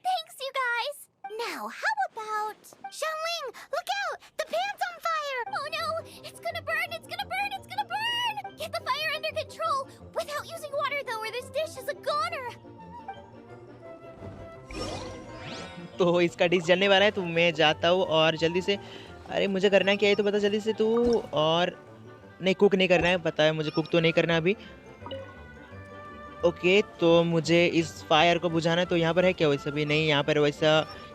Thanks, you guys! Now, how about... Xiangling, look out! The pan's on fire! Oh no! It's gonna burn! It's gonna burn! It's gonna burn! Get the fire under control! Without using water, though, or this dish is a goner! तो इसका dish जलने वाला है, तो मैं जाता हूँ और जल्दी से, अरे मुझे करना क्या है तो पता जल्दी से तू। और नहीं, कुक नहीं करना है, पता है मुझे कुक तो नहीं करना अभी। ओके, तो मुझे इस फायर को बुझाना है, तो यहाँ पर है क्या वैसा भी नहीं, यहाँ पर वैसा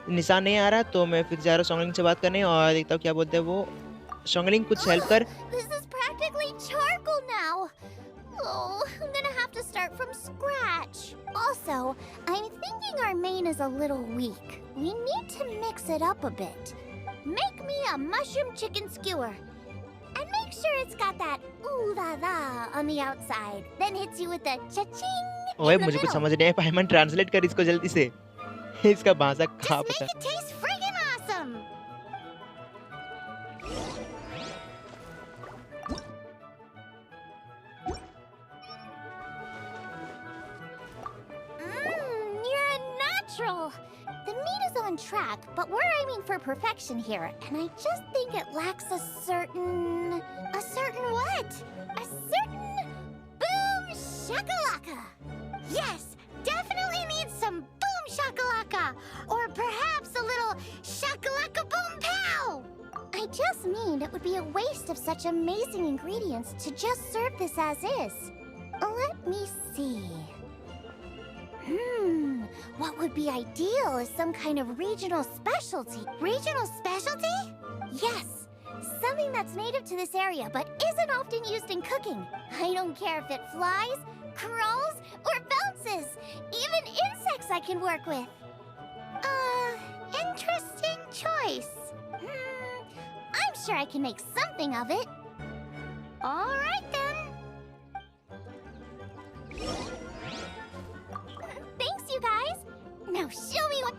निशान नहीं आ रहा, तो मैं फिर जा रहा हूँ शॉन्गलिंग से बात करने और देखता हूँ क्या बोलते हैं वो। शॉन्गलिंग कुछ हेल्प कर। This is practically charcoal now. Oh, I'm gonna have to start from scratch. Also, I'm thinking our main is a little weak. We need to mix it up a bit. Make me a mushroom chicken skewer. And make sure it's got that ooh la la on the outside. Then hits you with the cha-ching ओए in the मुझे कुछ middle. समझ नहीं आया, पायमन translate कर इसको जल्दी से। इसका भाषा कहाँ Just पता। make it taste friggin' awesome. You're a natural. The meat is on track, but we're aiming for perfection here, and I just think it lacks a certain what? A certain boom shakalaka. Yes, definitely needs some boom shakalaka, or perhaps a little shakalaka boom pow. I just mean it would be a waste of such amazing ingredients to just serve this as is. Let me see. What would be ideal is some kind of regional specialty. Regional specialty? Yes, something that's native to this area but isn't often used in cooking. I don't care if it flies, crawls, or bounces. Even insects I can work with. Interesting choice. I'm sure I can make something of it. All right then. Thanks, you guys. Now show me what.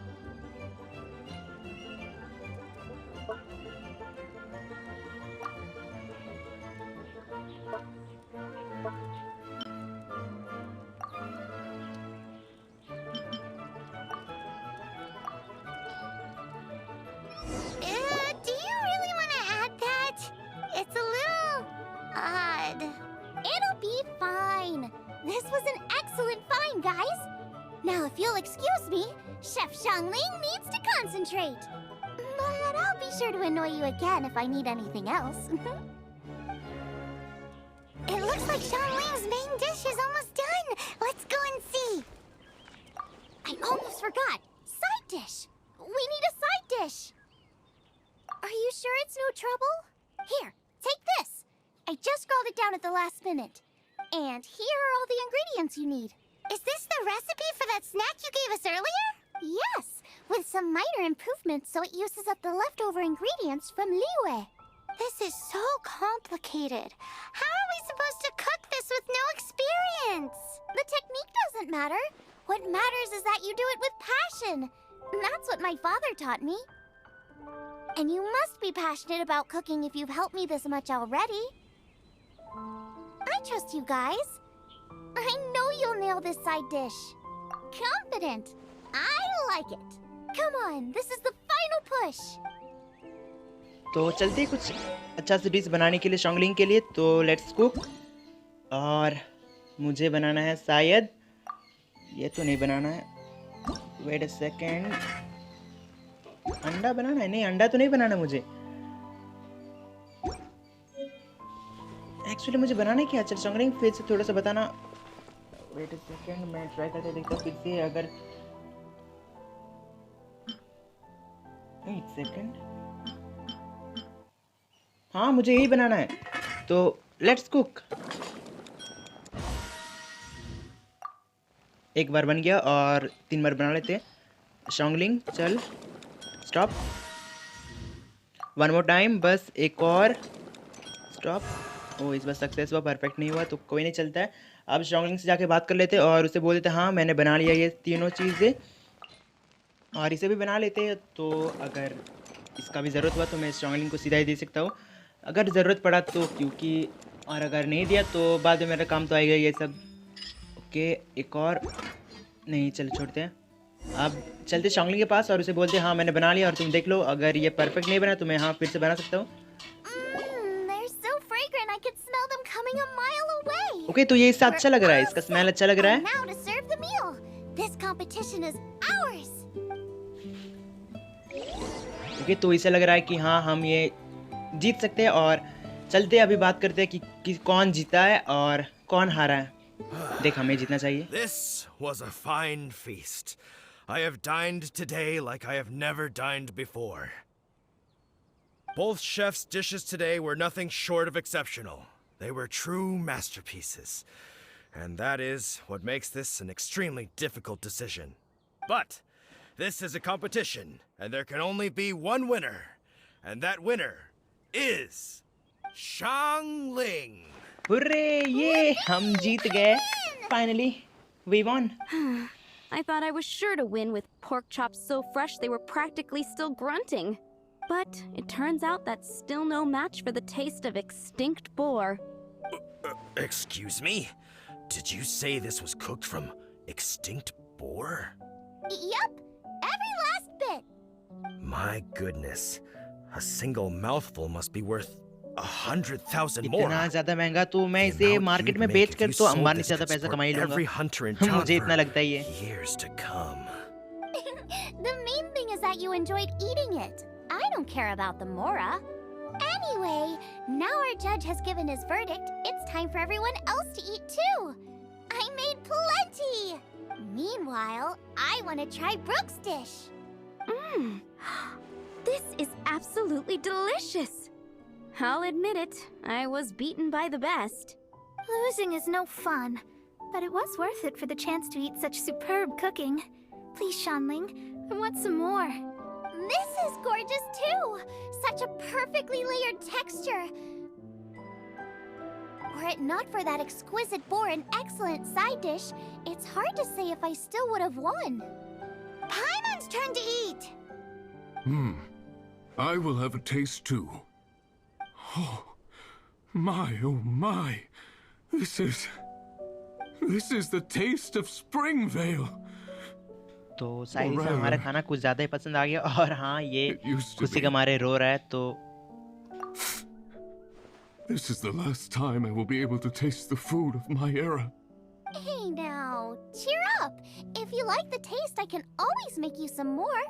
Do you really want to add that? It's a little odd. It'll be fine. This was an excellent find, guys. Now, if you'll excuse me, Chef Xiangling needs to concentrate. But I'll be sure to annoy you again if I need anything else. It looks like Xiangling's main dish is almost done. Let's go and see. I almost forgot. Side dish. We need a side dish. Are you sure it's no trouble? Here, take this. I just scrawled it down at the last minute. And here are all the ingredients you need. Is this the recipe for that snack you gave us earlier? Yes, with some minor improvements so it uses up the leftover ingredients from Liyue. This is so complicated. How are we supposed to cook this with no experience? The technique doesn't matter. What matters is that you do it with passion. That's what my father taught me. And you must be passionate about cooking if you've helped me this much already. I trust you guys. I know you'll nail this side dish. Confident. I like it. Come on, this is the final push. तो चलते हैं कुछ अच्छा सा dish बनाने के लिए शॉन्गलिंग के लिए, तो लेट्स कुक। और मुझे बनाना है शायद, ये तो नहीं बनाना है, वेट अ सेकेंड, अंडा बनाना है। नहीं, अंडा तो नहीं बनाना मुझे। एक्चुअली मुझे बनाना है क्या? चल शॉन्गलिंग फिर से थोड़ा सा बताना। वेट अ सेकेंड, मैं ट्राई करके देखता हूँ फिर से। अगर एक सेकेंड, हाँ मुझे यही बनाना है, तो लेट्स कुक। एक बार बन गया और 3 बार बना लेते हैं। शॉन्गलिंग चल स्टॉप, वन मोर टाइम, बस एक और स्टॉप। ओ इस बार सक्सेस हुआ, परफेक्ट नहीं हुआ तो कोई नहीं, चलता है। अब शॉन्गलिंग से जाके बात कर लेते और उसे बोल देते हाँ मैंने बना लिया ये तीनों चीज़ें, और इसे भी बना लेते हैं। तो अगर इसका भी ज़रूरत हुआ तो मैं शॉन्गलिंग को सीधा ही दे सकता हूँ, अगर ज़रूरत पड़ा तो, क्योंकि और अगर नहीं दिया तो बाद में मेरा काम तो आएगा ये सब। ओके, एक और नहीं, चल छोड़ते हैं। अब चलते शॉन्गलिंग के पास और उसे बोलते हैं हाँ मैंने बना लिया और तुम देख लो, अगर ये परफेक्ट नहीं बना तो मैं हाँ फिर से बना सकता हूँ। They're so fragrant I could smell them coming a mile away. Okay, तो ये इससे अच्छा लग रहा है, इसका स्मेल अच्छा लग रहा है। And now to serve the meal. This competition is ours. Okay, तो इसे लग रहा है कि हाँ हम ये जीत सकते हैं। और चलते अभी बात करते हैं कि कौन जीता है और कौन हारा है। देख हमें जीतना चाहिए। This was a fine feast. I have dined today like I have never dined before. Both chefs' dishes today were nothing short of exceptional. They were true masterpieces. And that is what makes this an extremely difficult decision. But this is a competition, and there can only be one winner. And that winner is Xiangling. Hurray, ये हम जीत गए। Finally, we won. I thought I was sure to win with pork chops so fresh they were practically still grunting. But it turns out that's still no match for the taste of extinct boar. Excuse me? Did you say this was cooked from extinct boar? Yep, every last bit. My goodness. A single mouthful must be worth 100,000 more. इतना ज्यादा महंगा तो मैं The इसे amount market you'd में make बेच if कर you तो sold अंबानी this से ज्यादा could पैसा support कमा ही every लूंगा। hunter in town मुझे इतना for लगता ही है। years to come. The main thing is that you enjoyed eating it. I don't care about the Mora. Anyway, now our judge has given his verdict. It's time for everyone else to eat too. I made plenty. Meanwhile, I want to try Brooke's dish. Mmm. This is absolutely delicious. I'll admit it, I was beaten by the best. Losing is no fun, but it was worth it for the chance to eat such superb cooking. Please, Shanling, I want some more. This is gorgeous too. Such a perfectly layered texture. Were it not for that exquisite boar and excellent side dish, it's hard to say if I still would have won. Paimon's turn to eat. I will have a taste too. Oh my. This is the taste of Springvale. तो शायरी से हमारा खाना कुछ ज्यादा ही पसंद आ गया और हाँ ये खुशी के मारे रो रहा है तो This is the last time I will be able to taste the food of my era. Hey now, cheer up. If you like the taste, I can always make you some more.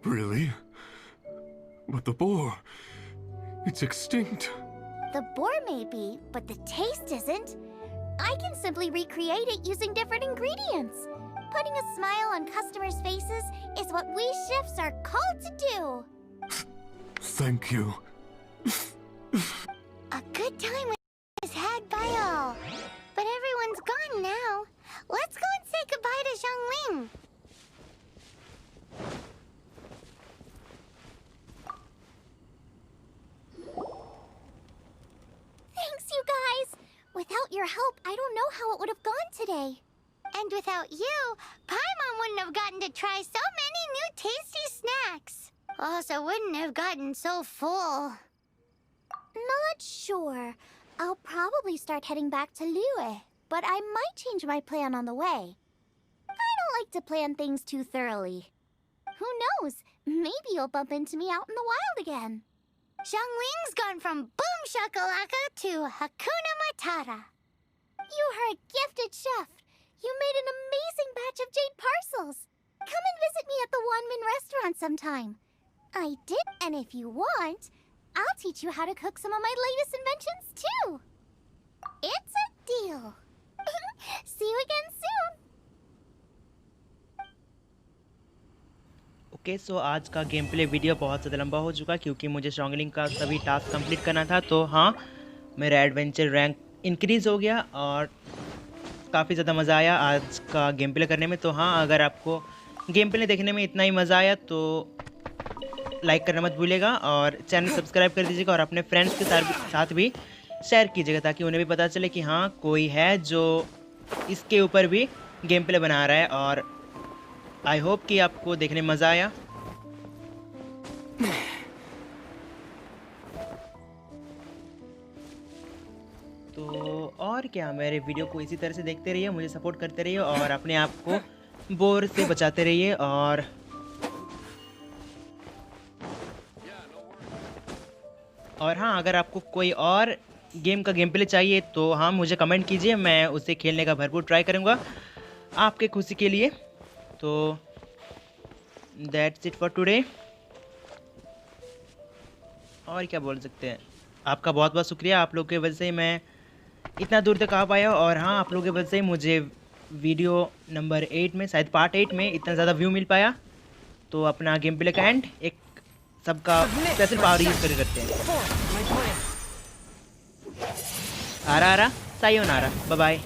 Really? But the boar, it's extinct. The boar may be, but the taste isn't. I can simply recreate it using different ingredients. Putting a smile on customers' faces is what we chefs are called to do. Thank you. A good time was had by all. But everyone's gone now. Let's go and say goodbye to Xiangling. Thanks, you guys. Without your help, I don't know how it would have gone today. And without you, Paimon wouldn't have gotten to try so many new tasty snacks. Also wouldn't have gotten so full. Not sure. I'll probably start heading back to Liyue, but I might change my plan on the way. I don't like to plan things too thoroughly. Who knows? Maybe you'll bump into me out in the wild again. Xiangling's gone from boom shakalaka to Hakuna Matata. You are a gifted chef. You made an amazing batch of jade parcels. Come and visit me at the Wanmin restaurant sometime. I did, and if you want, I'll teach you how to cook some of my latest inventions too. It's a deal. See you again soon. Okay so आज का game play video बहुत ज़्यादा लंबा हो चुका क्योंकि मुझे स्ट्रॉन्गलिंग का सभी टास्क कंप्लीट करना था। तो हाँ, मेरा एडवेंचर रैंक इंक्रीज़ हो गया और काफ़ी ज़्यादा मज़ा आया आज का गेम प्ले करने में। तो हाँ, अगर आपको गेम प्ले देखने में इतना ही मज़ा आया तो लाइक करना मत भूलिएगा और चैनल सब्सक्राइब कर दीजिएगा और अपने फ्रेंड्स के साथ भी शेयर कीजिएगा ताकि उन्हें भी पता चले कि हाँ कोई है जो इसके ऊपर भी गेम प्ले बना रहा है। और आई होप कि आपको देखने में मज़ा आया। तो और क्या, मेरे वीडियो को इसी तरह से देखते रहिए, मुझे सपोर्ट करते रहिए और अपने आप को बोर से बचाते रहिए। और हाँ, अगर आपको कोई और गेम का गेम प्ले चाहिए तो हाँ मुझे कमेंट कीजिए, मैं उसे खेलने का भरपूर ट्राई करूँगा आपके खुशी के लिए। तो दैट्स इट फॉर टुडे। और क्या बोल सकते हैं, आपका बहुत बहुत शुक्रिया। आप लोग की वजह से मैं इतना दूर तक आ पाया। और हाँ, आप लोगों की वजह से मुझे वीडियो नंबर 8 में, शायद पार्ट 8 में इतना ज़्यादा व्यू मिल पाया। तो अपना गेम प्ले का एंड एक सबका स्पेशल पावर यूज़ करते हैं। आ रहा सायोनारा, बाय बाय।